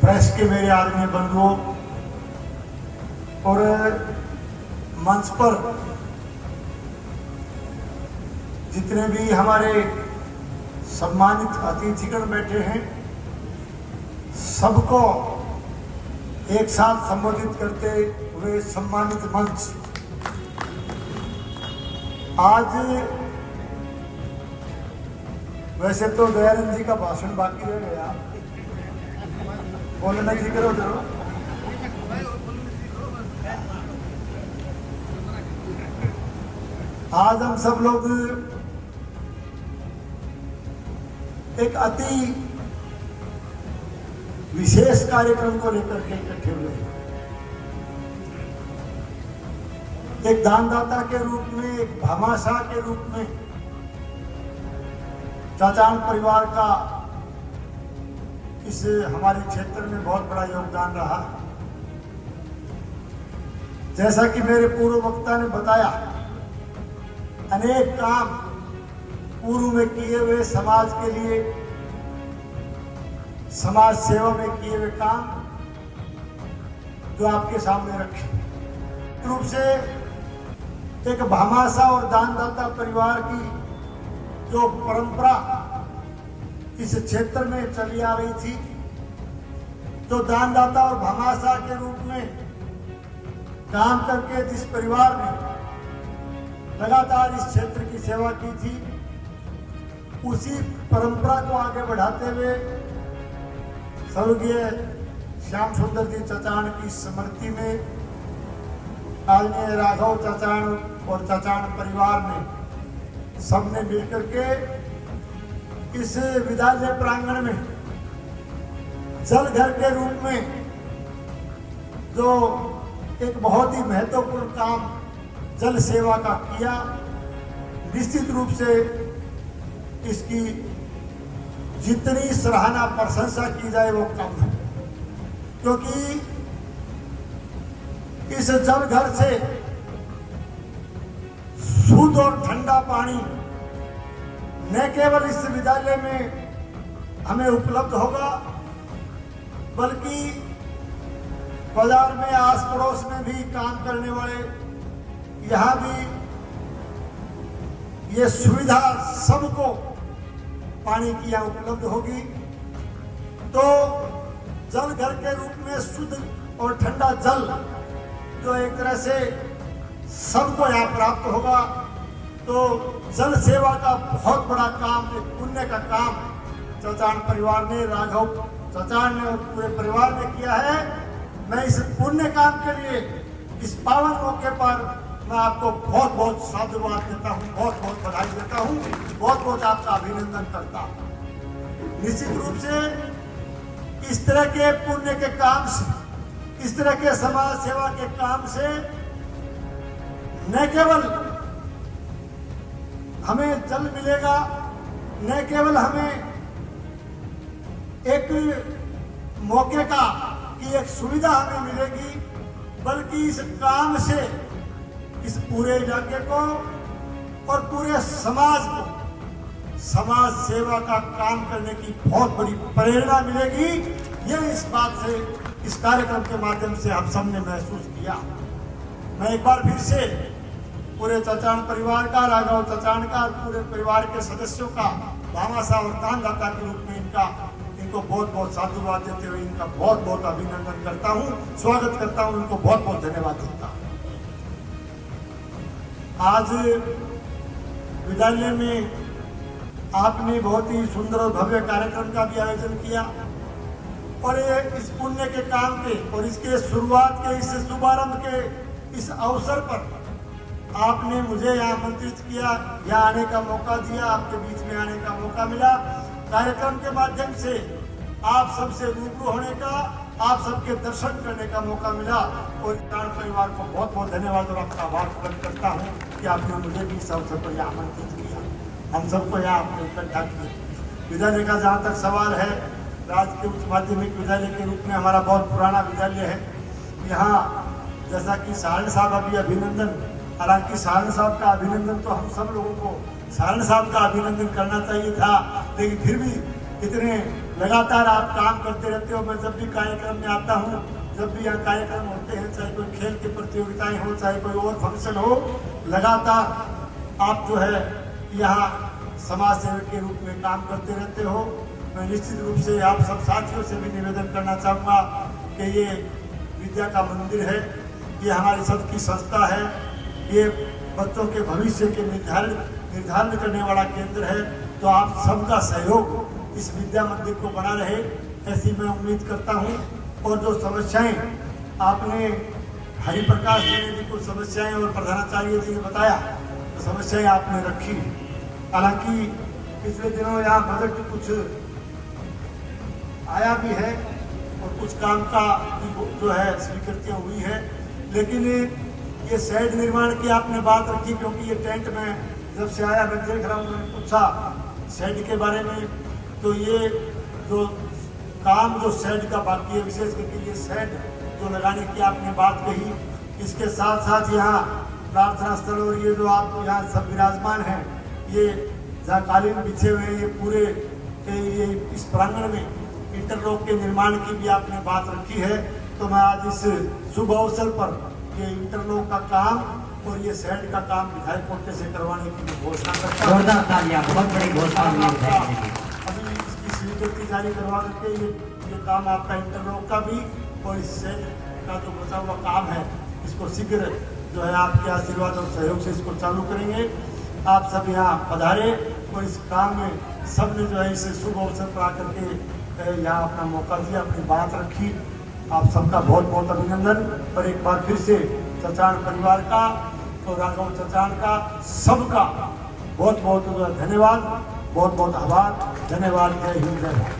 प्रेस के मेरे आदरणीय बंधुओं और मंच पर जितने भी हमारे सम्मानित अतिथिगण बैठे हैं, सबको एक साथ संबोधित करते हुए सम्मानित मंच, आज वैसे तो दयानंद जी का भाषण बाकी रह गया, बोलना जी करो जरूर। आज हम सब लोग एक अति विशेष कार्यक्रम को लेकर के इकट्ठे हुए हैं। एक दानदाता के रूप में, एक भामाशाह के रूप में चाचान परिवार का इस हमारे क्षेत्र में बहुत बड़ा योगदान रहा। जैसा कि मेरे पूर्व वक्ता ने बताया, अनेक काम पूर्व में किए हुए, समाज के लिए, समाज सेवा में किए हुए काम जो आपके सामने रखे। रूप से एक भामाशाह और दानदाता परिवार की जो परंपरा इस क्षेत्र में चली आ रही थी, तो दानदाता और भामाशाह के रूप में काम करके जिस परिवार ने लगातार इस क्षेत्र की सेवा की थी, उसी परंपरा को आगे बढ़ाते हुए स्वर्गीय श्याम सुंदर जी चचान की स्मृति में आदरणीय राघव चचान और चचान परिवार ने सबने मिलकर के इस विद्यालय प्रांगण में जल घर के रूप में जो एक बहुत ही महत्वपूर्ण काम जल सेवा का किया, निश्चित रूप से इसकी जितनी सराहना प्रशंसा की जाए वो कम है, क्योंकि इस जल घर से शुद्ध और ठंडा पानी न केवल इस विद्यालय में हमें उपलब्ध होगा, बल्कि बाजार में, आस पड़ोस में भी काम करने वाले यहाँ भी ये सुविधा सबको पानी की यहाँ उपलब्ध होगी। तो जल घर के रूप में शुद्ध और ठंडा जल जो एक तरह से सबको यहाँ प्राप्त होगा, तो जल सेवा का बहुत बड़ा काम, एक पुण्य का काम चचान परिवार ने, राघव चचान ने और पूरे परिवार ने किया है। मैं इस पुण्य काम के लिए इस पावन मौके पर मैं आपको बहुत बहुत साधुवाद देता हूँ, बहुत बहुत बधाई देता हूँ, बहुत बहुत आपका अभिनंदन करता हूँ। निश्चित रूप से इस तरह के पुण्य के काम से, इस तरह के समाज सेवा के काम से न केवल हमें जल मिलेगा, न केवल हमें एक मौके का की एक सुविधा हमें मिलेगी, बल्कि इस काम से इस पूरे इलाके को और पूरे समाज को समाज सेवा का काम करने की बहुत बड़ी प्रेरणा मिलेगी। यह इस बात से, इस कार्यक्रम के माध्यम से हम सब ने महसूस किया। मैं एक बार फिर से पूरे चचान परिवार का, राघव चचान का, पूरे परिवार के सदस्यों का भामाशाह और दानदाता के रूप में इनको बहुत बहुत साधुवाद देते हुए इनका बहुत बहुत अभिनंदन करता हूँ, स्वागत करता हूँ, इनको बहुत बहुत धन्यवाद देता हूँ। आज विद्यालय में आपने बहुत ही सुंदर और भव्य कार्यक्रम का भी आयोजन किया, और ये इस पुण्य के काम के और इसके शुरुआत के, इस शुभारंभ के इस अवसर पर आपने मुझे यहाँ आमंत्रित किया, यहाँ आने का मौका दिया, आपके बीच में आने का मौका मिला। कार्यक्रम के माध्यम से आप सबसे रूबरू होने का, आप सबके दर्शन करने का मौका मिला, और चार परिवार को बहुत बहुत धन्यवाद और आपका आभार प्रकट करता हूँ कि आपने मुझे भी इस अवसर पर यहाँ आमंत्रित किया, हम सबको यहाँ आपने इकट्ठा किया। विद्यालय का जहाँ तक सवाल है, राजकीय उच्च माध्यमिक विद्यालय के रूप में हमारा बहुत पुराना विद्यालय है। यहाँ जैसा कि सारण साहब अभी अभिनंदन, हालांकि सारण साहब का अभिनंदन तो हम सब लोगों को सारण साहब का अभिनंदन करना चाहिए था, लेकिन फिर भी इतने लगातार आप काम करते रहते हो। मैं जब भी कार्यक्रम में आता हूँ, जब भी यहाँ कार्यक्रम होते हैं, चाहे कोई खेल की प्रतियोगिताएं हो, चाहे कोई और फंक्शन हो, लगातार आप जो है यहाँ समाज सेवक के रूप में काम करते रहते हो। मैं निश्चित रूप से आप सब साथियों से भी निवेदन करना चाहूँगा कि ये विद्या का मंदिर है, ये हमारी सबकी संस्था है, ये बच्चों के भविष्य के निर्धारण करने वाला केंद्र है। तो आप सबका सहयोग इस विद्या मंदिर को बना रहे, ऐसी मैं उम्मीद करता हूँ। और जो समस्याएं आपने हरिप्रकाश जी ने भी कुछ समस्याएं और प्रधानाचार्य जी ने बताया, तो समस्याएं आपने रखी। हालांकि पिछले दिनों यहाँ बजट कुछ आया भी है और कुछ काम का जो है स्वीकृतियाँ हुई है, लेकिन ये शेड निर्माण की आपने बात रखी, क्योंकि ये टेंट में जब से आया मैं देख रहा हूँ, मैंने पूछा शेड के बारे में, तो ये जो काम जो शेड का बाकी है, विशेष करके ये शेड जो लगाने की आपने बात कही, इसके साथ साथ यहाँ प्रार्थना स्थल और ये जो आप यहाँ सब विराजमान हैं, ये जहाँ कालीन बिछे हुए हैं, ये पूरे ये इस प्रांगण में इंटरलॉक के निर्माण की भी आपने बात रखी है। तो मैं आज इस शुभ अवसर पर ये इंटरलॉक का काम और ये शेड का काम विधायक कोटे से करवाने की घोषणा करता हूं। जोरदार तालियां, बहुत बड़ी घोषणा हुई विधायक जी की। अभी इसकी स्वीकृति जारी करवा करके ये काम आपका इंटरलॉक का भी और इस शेड का जो बचा हुआ काम है, इसको शीघ्र जो है आपके आशीर्वाद और सहयोग से इसको चालू करेंगे। आप सब यहाँ पधारे और इस काम में सब ने जो है इस शुभ अवसर पर आकर के यहाँ अपना मौका दिया, अपनी बात रखी। आप सबका बहुत बहुत अभिनंदन। और एक बार फिर से चचाण परिवार का और राघव चचाण का सबका बहुत बहुत धन्यवाद, बहुत बहुत आभार। धन्यवाद। जय हिंद, जय भारत।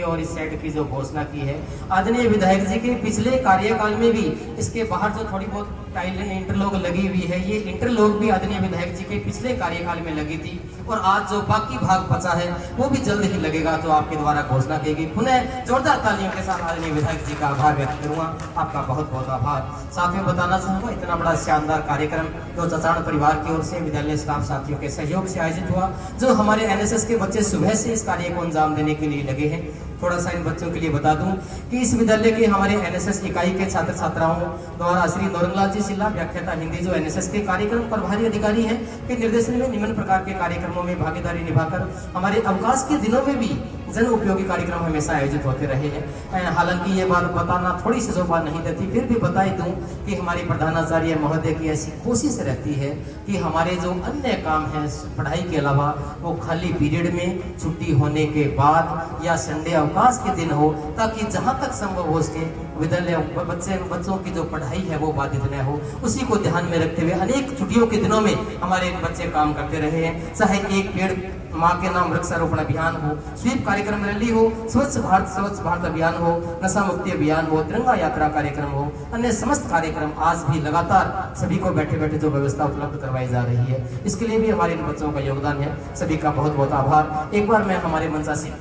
और इस सेट की जो घोषणा की है आदरणीय विधायक जी के पिछले कार्यकाल में भी इसके बाहर जो थोड़ी बहुत टाइल इंटरलॉक लगी हुई है, ये इंटरलॉक भी आदरणीय विधायक जी के पिछले कार्यकाल में लगी थी और आज जो बाकी भाग बचा है वो भी जल्द ही लगेगा, तो आपके द्वारा घोषणा की गई। पुनः जोरदार तालियों के साथ आदरणीय विधायक जी का आभार व्यक्त करूंगा। आपका बहुत बहुत आभार। साथ में बताना चाहूंगा, इतना बड़ा शानदार कार्यक्रम जो चचाण परिवार की ओर से विद्यालय स्टाफ साथियों के सहयोग से आयोजित हुआ, जो हमारे एनएसएस के बच्चे सुबह से इस कार्य को अंजाम देने के लिए लगे हैं। थोड़ा सा इन बच्चों के लिए बता दूं कि इस विद्यालय के हमारे एनएसएस इकाई के छात्र छात्राओं द्वारा श्री नौरंगलाल जी सिल्ला व्याख्याता हिंदी जो एनएसएस के कार्यक्रम प्रभारी अधिकारी हैं के निर्देशन में निम्न प्रकार के कार्यक्रमों में भागीदारी निभाकर हमारे अवकाश के दिनों में भी जन उपयोगी कार्यक्रम हमेशा आयोजित होते रहे हैं। हालांकि ये बात बताना थोड़ी सी शोभा नहीं देती, फिर भी बताई दूं कि हमारी प्रधानाचार्य महोदय की ऐसी कोशिश रहती है कि हमारे जो अन्य काम हैं पढ़ाई के अलावा वो खाली पीरियड में छुट्टी होने के बाद या संडे अवकाश के दिन हो, ताकि जहां तक संभव हो सके विद्यालय बच्चों की जो पढ़ाई है वो बाधित न हो। उसी को ध्यान में रखते हुए अनेक छुट्टियों के दिनों में हमारे बच्चे काम करते रहे हैं, चाहे एक पेड़ माँ के नाम वृक्षारोपण अभियान हो, स्वीप कार्यक्रम रैली हो, स्वच्छ भारत अभियान हो, नशा मुक्ति अभियान हो, तिरंगा यात्रा कार्यक्रम हो, अन्य समस्त कार्यक्रम आज भी लगातार सभी को बैठे बैठे जो व्यवस्था उपलब्ध करवाई जा रही है, इसके लिए भी हमारे इन बच्चों का योगदान है। सभी का बहुत बहुत आभार। एक बार मैं हमारे मंचासीन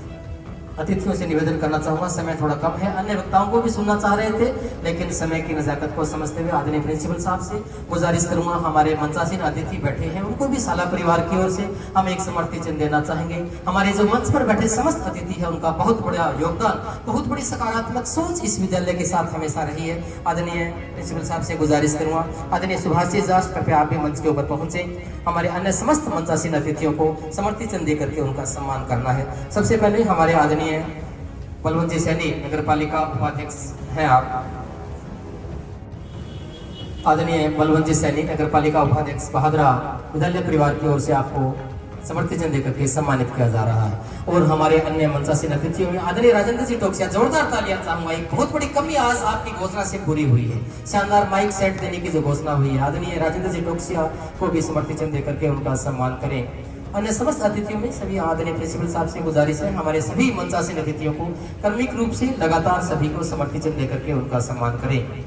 अतिथियों से निवेदन करना चाहूंगा, समय थोड़ा कम है, अन्य वक्ताओं को भी सुनना चाह रहे थे, लेकिन समय की नजाकत को समझते हुए आदरणीय प्रिंसिपल साहब से गुजारिश करूंगा, हमारे मंचासीन अतिथि बैठे हैं उनको भी शाला परिवार की ओर से हम एक समर्पित चिन्ह देना चाहेंगे। हमारे जो मंच पर बैठे समस्त अतिथि है उनका बहुत बड़ा योगदान, बहुत बड़ी सकारात्मक सोच इस विद्यालय के साथ हमेशा रही है। आदरणीय प्रिंसिपल साहब से गुजारिश करूंगा, आदरणीय सुभाष जी दास कृपया आप भी मंच के ऊपर पहुंचे, हमारे अन्य समस्त मंचासीन अतिथियों को समर्पित चिन्ह देकर के उनका सम्मान करना है। सबसे पहले हमारे आदरणीय बलवंत जी सैनी नगर पालिका उपाध्यक्ष हैं आप, आदरणीय बलवंत जी सैनी नगर पालिका उपाध्यक्ष बहादुरा विद्यालय परिवार की ओर से आपको समर्पित चिन्ह देकर के सम्मानित किया जा रहा है। और हमारे अन्य मंचासीन अतिथियों में आदरणीय राजेंद्र जी टोकसिया, जोरदार तालियां चाहूंगा। एक बहुत बड़ी कमी आज आपकी घोषणा से पूरी हुई है, शानदार माइक सेट देने की जो घोषणा हुई है, आदरणीय राजेंद्र जी टोकसिया को भी समर्पित चिन्ह देकर के उनका सम्मान करें। अन्य समस्त अतिथियों में सभी आदरणीय प्रिंसिपल साहब से गुजारिश है, हमारे सभी मंचासीन अतिथियों को कर्मिक रूप से लगातार सभी को समर्पित चिन्ह देकर के उनका सम्मान करें।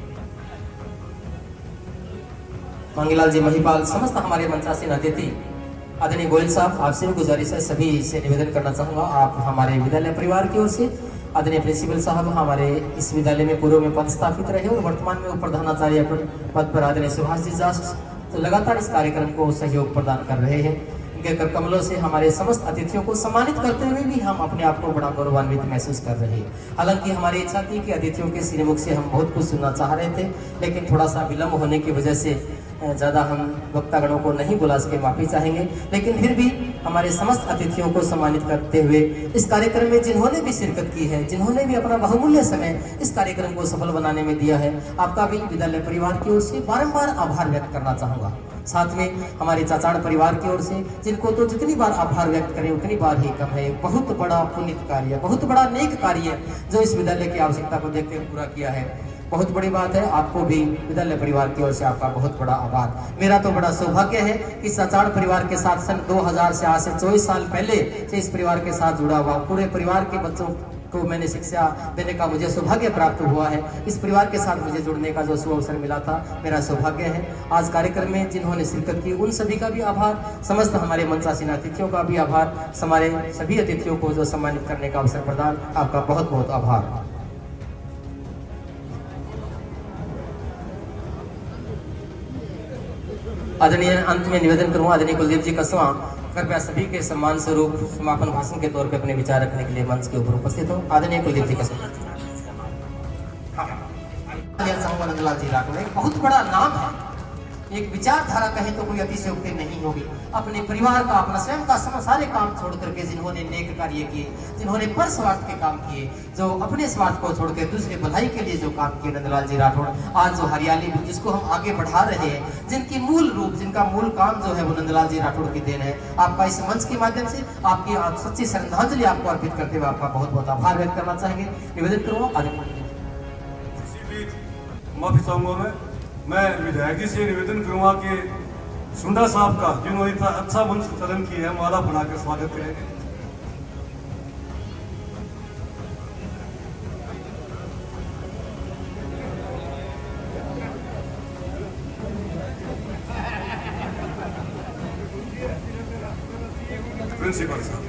मंगीलाल जी महिपाल, समस्त हमारे मंचासीन अतिथि आदरणीय गोयल साहब, आपसे भी गुजारिश है, सभी से निवेदन करना चाहूंगा, आप हमारे विद्यालय परिवार की ओर से आदरणीय प्रिंसिपल साहब हमारे इस विद्यालय में पूर्व में पदस्थापित रहे और वर्तमान में उप प्रधानाचार्य पद पर आदरणीय सुभाष जी दास तो लगातार इस कार्यक्रम को सहयोग प्रदान कर रहे हैं। इनके कर कमलों से हमारे समस्त अतिथियों को सम्मानित करते हुए भी हम अपने आप को बड़ा गौरवान्वित महसूस कर रहे हैं। हालांकि हमारी इच्छा थी कि अतिथियों के श्रीमुख से हम बहुत कुछ सुनना चाह रहे थे, लेकिन थोड़ा सा विलम्ब होने की वजह से ज़्यादा हम वक्तागणों को नहीं बुला सके, माफी चाहेंगे। लेकिन फिर भी हमारे समस्त अतिथियों को सम्मानित करते हुए इस कार्यक्रम में जिन्होंने भी शिरकत की है, जिन्होंने भी अपना बहुमूल्य समय इस कार्यक्रम को सफल बनाने में दिया है, आपका भी विद्यालय परिवार की ओर से बारंबार आभार व्यक्त करना चाहूँगा। साथ में हमारे चाचाड़ परिवार की ओर से, जिनको तो जितनी बार आभार व्यक्त करें उतनी बार ही कम है। बहुत बड़ा पुण्य कार्य, बहुत बड़ा नेक कार्य जो इस विद्यालय की आवश्यकता को देखते हुए पूरा किया है, बहुत बड़ी बात है। आपको भी विद्यालय परिवार की ओर से आपका बहुत बड़ा आभार। मेरा तो बड़ा सौभाग्य है कि चाचाड़ परिवार के साथ सन 2000 से आज से 24 साल पहले से इस परिवार के साथ जुड़ा हुआ, पूरे परिवार के बच्चों को मैंने शिक्षा देने का मुझे सौभाग्य प्राप्त हुआ है। इस परिवार के साथ मुझे जुड़ने का जो सुअवसर मिला था, मेरा सौभाग्य है। आज कार्यक्रम में जिन्होंने शिरकत की उन सभी का भी आभार, समस्त हमारे मंचासीन अतिथियों का भी आभार, हमारे सभी अतिथियों को जो सम्मानित करने का अवसर प्रदान, आपका बहुत बहुत आभार। आदरणीय अंत में निवेदन करूंगा आदरणीय कुलदीप जी कसवा कृपया सभी के सम्मान स्वरूप समापन भाषण के तौर पे अपने विचार रखने के लिए मंच के ऊपर उपस्थित हो। आदरणीय कुलदीप जी कसवा। नंदलाल जी राठौड़ एक बहुत बड़ा नाम है, एक विचारधारा कहे तो कोई अतिशयोक्ति नहीं होगी। अपने परिवार का, अपना स्वयं का सारे काम छोड़ करके जिन्होंने नेक कार्य किए, जिन्होंने पर स्वार्थ के काम किए, जो अपने स्वार्थ को छोड़कर दूसरे भलाई के लिए जो काम किए, नंदलाल जी राठौड़ आज जो हरियाली जिसको हम आगे बढ़ा रहे हैं, जिनकी मूल रूप, जिनका मूल काम जो है वो नंदलाल जी राठौड़ की देन है। आपका इस मंच के माध्यम से आपकी सच्ची श्रद्धांजलि आपको अर्पित करते हुए आपका बहुत बहुत आभार व्यक्त करना चाहेंगे। निवेदन करूँ माफी चाहूंगा मैं विधायक जी से निवेदन करूंगा कि सुंडा साहब का, जिन्होंने इतना अच्छा मंच चलन किया है, माला बनाकर स्वागत करेंगे। प्रिंसिपल साहब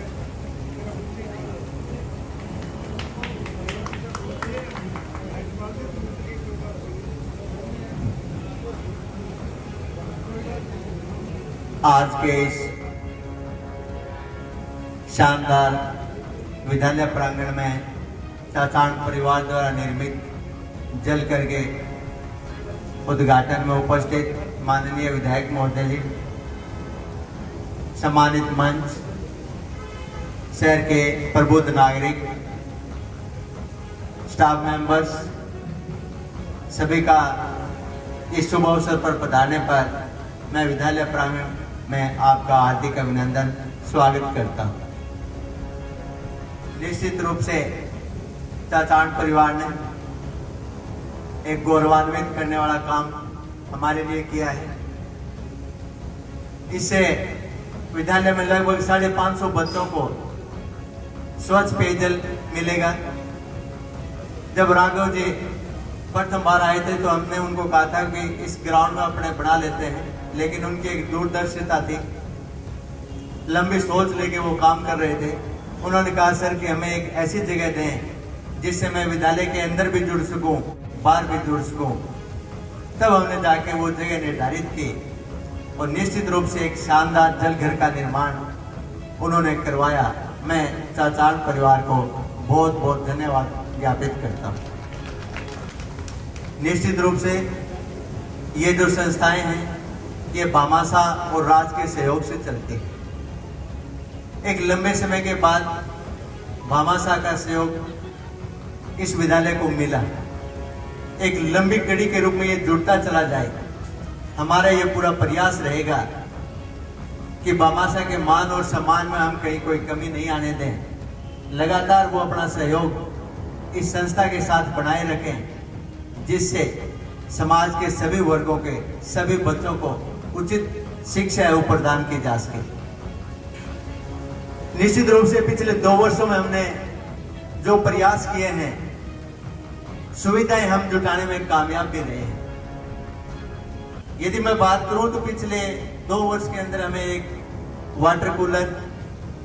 आज के इस शानदार विद्यालय प्रांगण में चाचाड़ परिवार द्वारा निर्मित जल करके उद्घाटन में उपस्थित माननीय विधायक महोदय जी, सम्मानित मंच, शहर के प्रबुद्ध नागरिक, स्टाफ मेंबर्स, सभी का इस शुभ अवसर पर पधारने पर मैं विद्यालय प्रांगण में आपका हार्दिक अभिनंदन स्वागत करता हूं। निश्चित रूप से चाचाड़ परिवार ने एक गौरवान्वित करने वाला काम हमारे लिए किया है। इससे विद्यालय में लगभग 550 बच्चों को स्वच्छ पेयजल मिलेगा। जब राघव जी प्रथम बार आए थे तो हमने उनको कहा था कि इस ग्राउंड में अपने बना लेते हैं, लेकिन उनकी एक दूरदर्शिता थी, लंबी सोच लेके वो काम कर रहे थे। उन्होंने कहा सर कि हमें एक ऐसी जगह दें जिससे मैं विद्यालय के अंदर भी जुड़ सकूं, बाहर भी जुड़ सकूं। तब हमने जाके वो जगह निर्धारित की और निश्चित रूप से एक शानदार जल घर का निर्माण उन्होंने करवाया। मैं चाचाड़ परिवार को बहुत बहुत धन्यवाद ज्ञापित करता हूँ। निश्चित रूप से ये जो संस्थाएं हैं ये भामाशाह और राज के सहयोग से चलती है। एक लंबे समय के बाद भामाशाह का सहयोग इस विद्यालय को मिला। एक लंबी कड़ी के रूप में ये जुड़ता चला जाए। हमारा ये पूरा प्रयास रहेगा कि भामाशाह के मान और सम्मान में हम कहीं कोई कमी नहीं आने दें। लगातार वो अपना सहयोग इस संस्था के साथ बनाए रखें, जिससे समाज के सभी वर्गों के सभी बच्चों को उचित शिक्षा प्रदान की जा सके। निश्चित रूप से पिछले 2 वर्षों में हमने जो प्रयास किए हैं, सुविधाएं हम जुटाने में कामयाब भी रहे हैं। यदि मैं बात करूं तो पिछले 2 वर्ष के अंदर हमें एक वाटर कूलर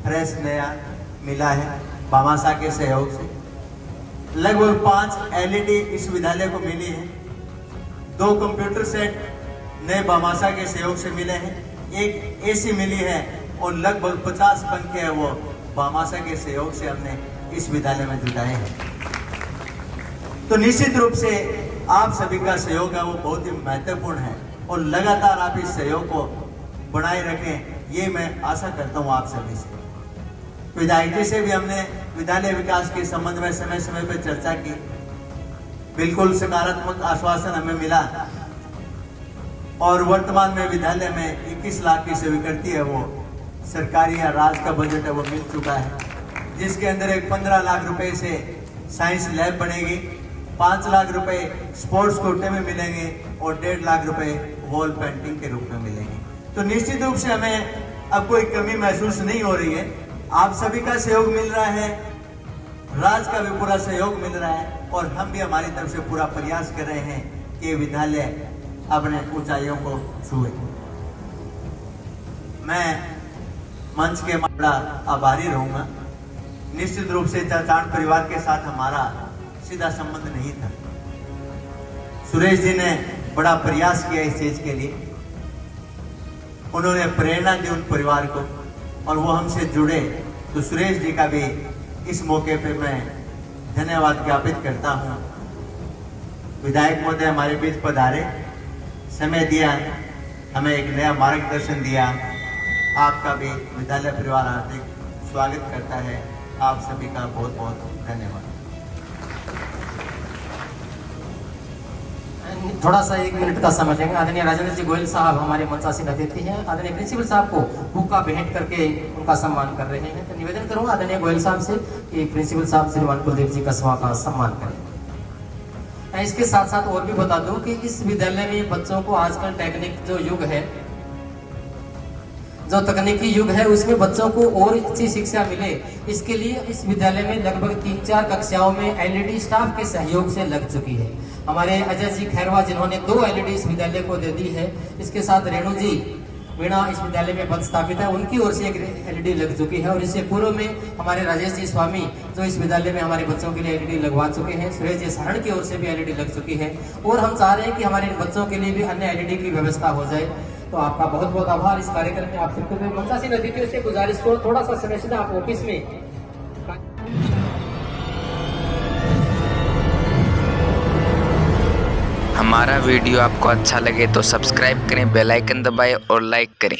फ्रेश नया मिला है भामाशाह के सहयोग से। लगभग 5 LED इस विद्यालय को मिली है। 2 कंप्यूटर सेट नए भामाशाह के सहयोग से मिले हैं। एक AC मिली है और लगभग 50 पंखे हैं वो भामाशाह के सहयोग से हमने इस विद्यालय में जुटाए हैं। तो निश्चित रूप से आप सभी का सहयोग है वो बहुत ही महत्वपूर्ण है और लगातार आप इस सहयोग को बनाए रखें। ये मैं आशा करता हूँ आप सभी से। विधायक जी से भी हमने विद्यालय विकास के संबंध में समय समय पर चर्चा की। बिल्कुल सकारात्मक आश्वासन हमें मिला और वर्तमान में विद्यालय में 21 लाख की स्वीकृति है, वो सरकारी या राज्य का बजट है वो मिल चुका है, जिसके अंदर एक 15 लाख रुपए से साइंस लैब बनेगी, 5 लाख रुपए स्पोर्ट्स कोटे में मिलेंगे और 1.5 लाख रुपए वॉल पेंटिंग के रूप में मिलेंगे। तो निश्चित रूप से हमें अब कोई कमी महसूस नहीं हो रही है। आप सभी का सहयोग मिल रहा है, राज्य का भी पूरा सहयोग मिल रहा है और हम भी हमारी तरफ से पूरा प्रयास कर रहे हैं कि विद्यालय अपने ऊंचाइयों को छुए। मैं मंच के बड़ा आभारी रहूंगा। निश्चित रूप से चाचान परिवार के साथ हमारा सीधा संबंध नहीं था। सुरेश जी ने बड़ा प्रयास किया इस चीज के लिए, उन्होंने प्रेरणा दी उन परिवार को और वो हमसे जुड़े। तो सुरेश जी का भी इस मौके पे मैं धन्यवाद ज्ञापित करता हूँ। विधायक महोदय हमारे बीच पधारे, समय दिया, हमें एक नया मार्गदर्शन दिया। आपका भी विद्यालय परिवार हार्दिक स्वागत करता है। आप सभी का बहुत बहुत धन्यवाद। थोड़ा सा 1 मिनट का समय देंगे। आदरणीय राजेंद्र जी गोयल साहब हमारे मंचासीन अतिथि हैं। आदरणीय प्रिंसिपल साहब को बुक्का भेंट करके उनका सम्मान कर रहे हैं। तो निवेदन करूंगा आदरणीय गोयल साहब से कि प्रिंसिपल साहब श्रीमान कुलदीप जी कसवा का सम्मान करें। इसके साथ साथ और भी बता दूं कि इस विद्यालय में बच्चों को आजकल टेक्निक जो युग है, जो तकनीकी युग है, उसमें बच्चों को और अच्छी शिक्षा मिले, इसके लिए इस विद्यालय में लगभग 3-4 कक्षाओं में एलईडी स्टाफ के सहयोग से लग चुकी है। हमारे अजय जी खैरवा जिन्होंने 2 एलईडी इस विद्यालय को दे दी है। इसके साथ रेणु जी वीणा इस विद्यालय में पद स्थापित है, उनकी ओर से एक एलईडी लग चुकी है। और इससे पूर्व में हमारे राजेश जी स्वामी जो इस विद्यालय में हमारे बच्चों के लिए एलईडी लगवा चुके हैं। सुरेश जी शरण की ओर से भी एलईडी लग चुकी है और हम चाह रहे हैं कि हमारे बच्चों के लिए भी अन्य एलईडी की व्यवस्था हो जाए। तो आपका बहुत बहुत आभार। इस कार्यक्रम में आप सबको मंचासीन अतिथियों से गुजारिश करो थोड़ा सा समय सीधा आप ऑफिस में। हमारा वीडियो आपको अच्छा लगे तो सब्सक्राइब करें, बेल आइकन दबाएं और लाइक करें।